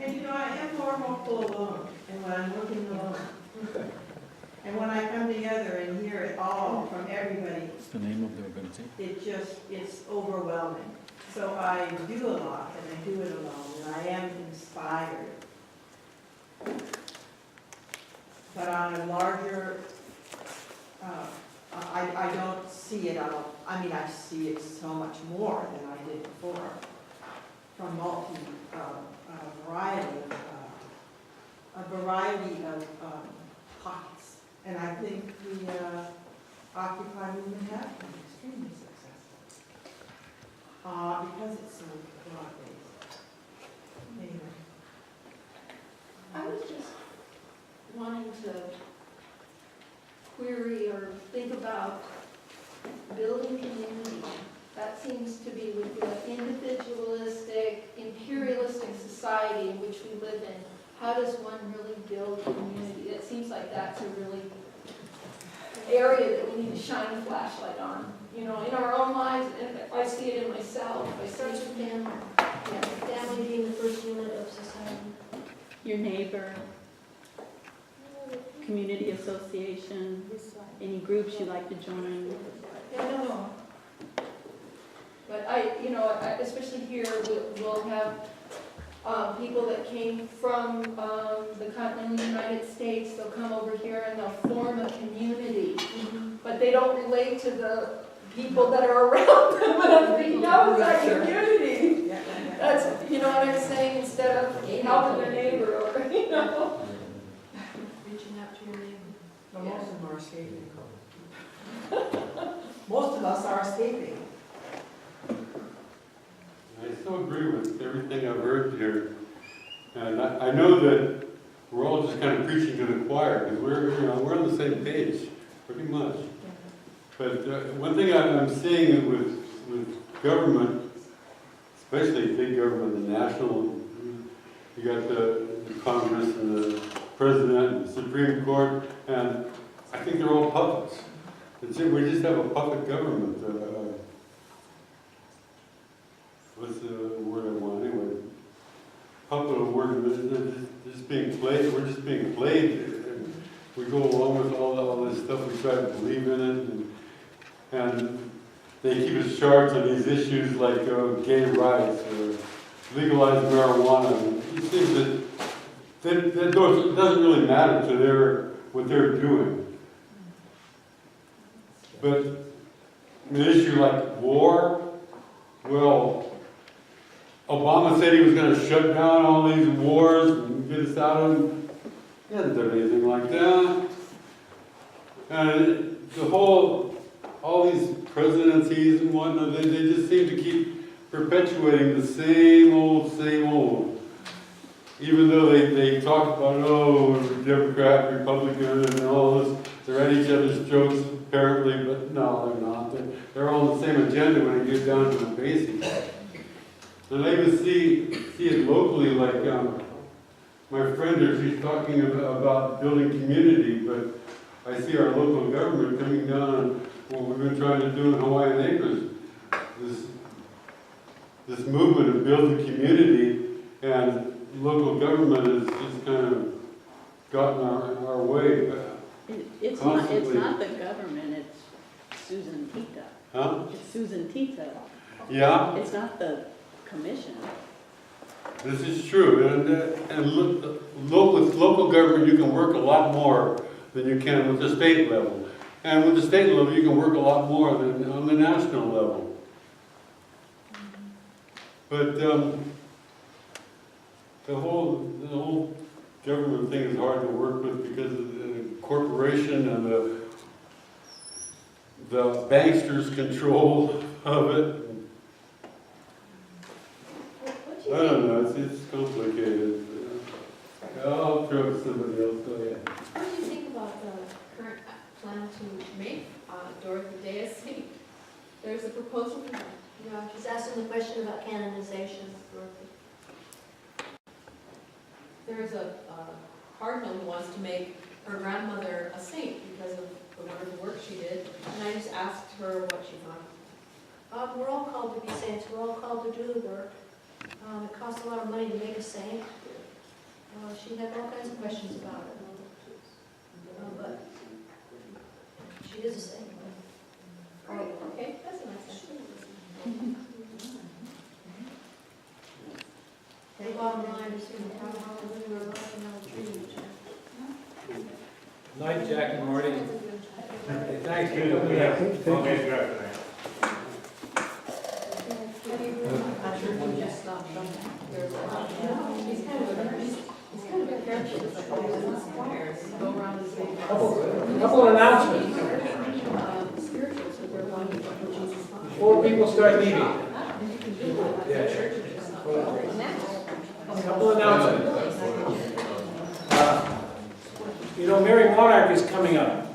And you know, I am more hopeful alone, and when I'm working alone. And when I come together and hear it all from everybody, What's the name of the organization? it's overwhelming. So I do a lot, and I do it alone, and I am inspired. But on a larger, I don't see it on, I mean, I see it so much more than I did before, from a variety of pockets. And I think the Occupy movement has been extremely successful, because it's so broad-based. Anyway. I was just wanting to query or think about building community. That seems to be with the individualistic, imperialistic society in which we live in. How does one really build community? It seems like that's a really area that we need to shine a flashlight on. You know, in our own lives, and I see it in myself. I see it in family. Yeah, family being the first unit of society. Your neighbor, community association, any groups you'd like to join. Yeah, no. But especially here, we'll have people that came from the continental United States. They'll come over here and they'll form a community, but they don't relate to the people that are around them. But they know that community. That's, you know what I'm saying? Instead of helping their neighbor or, reaching out to your neighbor. Well, most of them are escaping. Most of us are escaping. I so agree with everything I've heard here. And I know that we're all just kind of preaching to the choir, because we're on the same page, pretty much. But one thing I'm seeing with government, especially big government, the national, you got the Congress and the President and the Supreme Court, and I think they're all puppets. We just have a puppet government. What's the word I want anyway? Puppet of word, they're just being played. We're just being played. And we go along with all this stuff. We try to believe in it, And they keep us charged on these issues like gay rights or legalized marijuana. It seems that doesn't really matter to what they're doing. But an issue like war, well, Obama said he was going to shut down all these wars and get us out of them. He hasn't done anything like that. And all these presidencies and whatnot, they just seem to keep perpetuating the same old. Even though they talk about, Democrat, Republican, and all this, they're at each other's throats apparently, but no, they're not. They're all on the same agenda when it gets down to the basics. And I even see it locally, like my friend here, she's talking about building community, but I see our local government coming down on what we've been trying to do in Hawaiian Acres. This movement of building community, and local government has just kind of gotten our way. It's not the government, it's Susan Tita. Huh? It's Susan Tita. Yeah. It's not the commission. This is true, and with local government you can work a lot more than you can with the state level. And with the state level you can work a lot more than on the national level. But the whole government thing is hard to work with because of the corporation and the banksters' control of it. I don't know, it's complicated. I'll throw it to somebody else. Go ahead. What do you think about the current plan to make Dorothy Day a saint? There's a proposal for that. Yeah, she's asking the question about canonization, Dorothy. There's a cardinal who wants to make her grandmother a saint because of the wonderful work she did, and I just asked her what she thought. We're all called to be saints, we're all called to do the work. It costs a lot of money to make a saint. She had all kinds of questions about it. But she is a saint. Okay, that's a nice answer. The bottom line is, how to live our life and how to treat each other. Night, Jack and Marty. Thank you. Couple of announcements. Before people start leaving. Couple of announcements. Mary Monarch is coming up.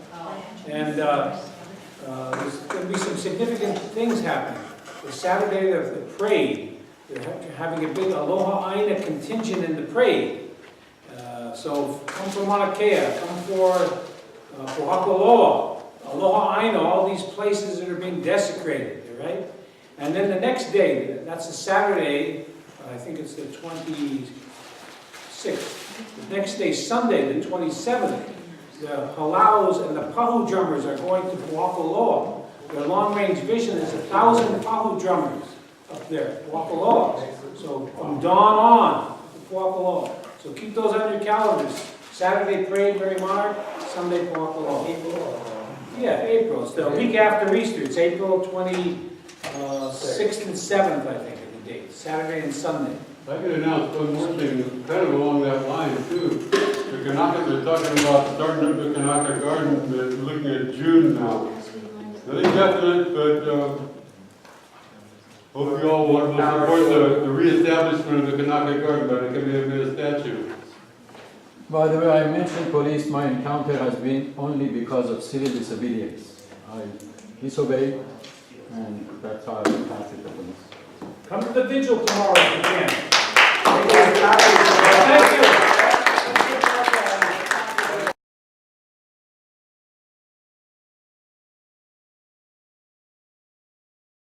And there's going to be some significant things happening. The Saturday of the parade, they're having a big Aloha Aina contingent in the parade. So come for Mauna Kea, come for Pohakuloa, Aloha Aina, all these places that are being desecrated, right? And then the next day, that's a Saturday, I think it's the 26th. The next day, Sunday, the 27th, the Halaus and the Pahu drummers are going to Pohakuloa. Their long-range vision is 1,000 Pahu drummers up there, Pohakuloa. So from dawn on to Pohakuloa. So keep those on your calendars. Saturday parade, Mary Monarch, Sunday Pohakuloa. Yeah, April. It's the week after Easter. It's April 26th and 7th, I think, are the dates. Saturday and Sunday. I could announce one more thing, kind of along that line too. The Kanaka, they're talking about starting up the Kanaka Garden, they're looking at June now. Nothing definite, but hope you all will support the re-establishment of the Kanaka Garden by the Kamehameha statue. By the way, I mentioned police, my encounter has been only because of civil disobedience. I disobeyed, and that's how I passed it to police. Come to the vigil tomorrow if you can.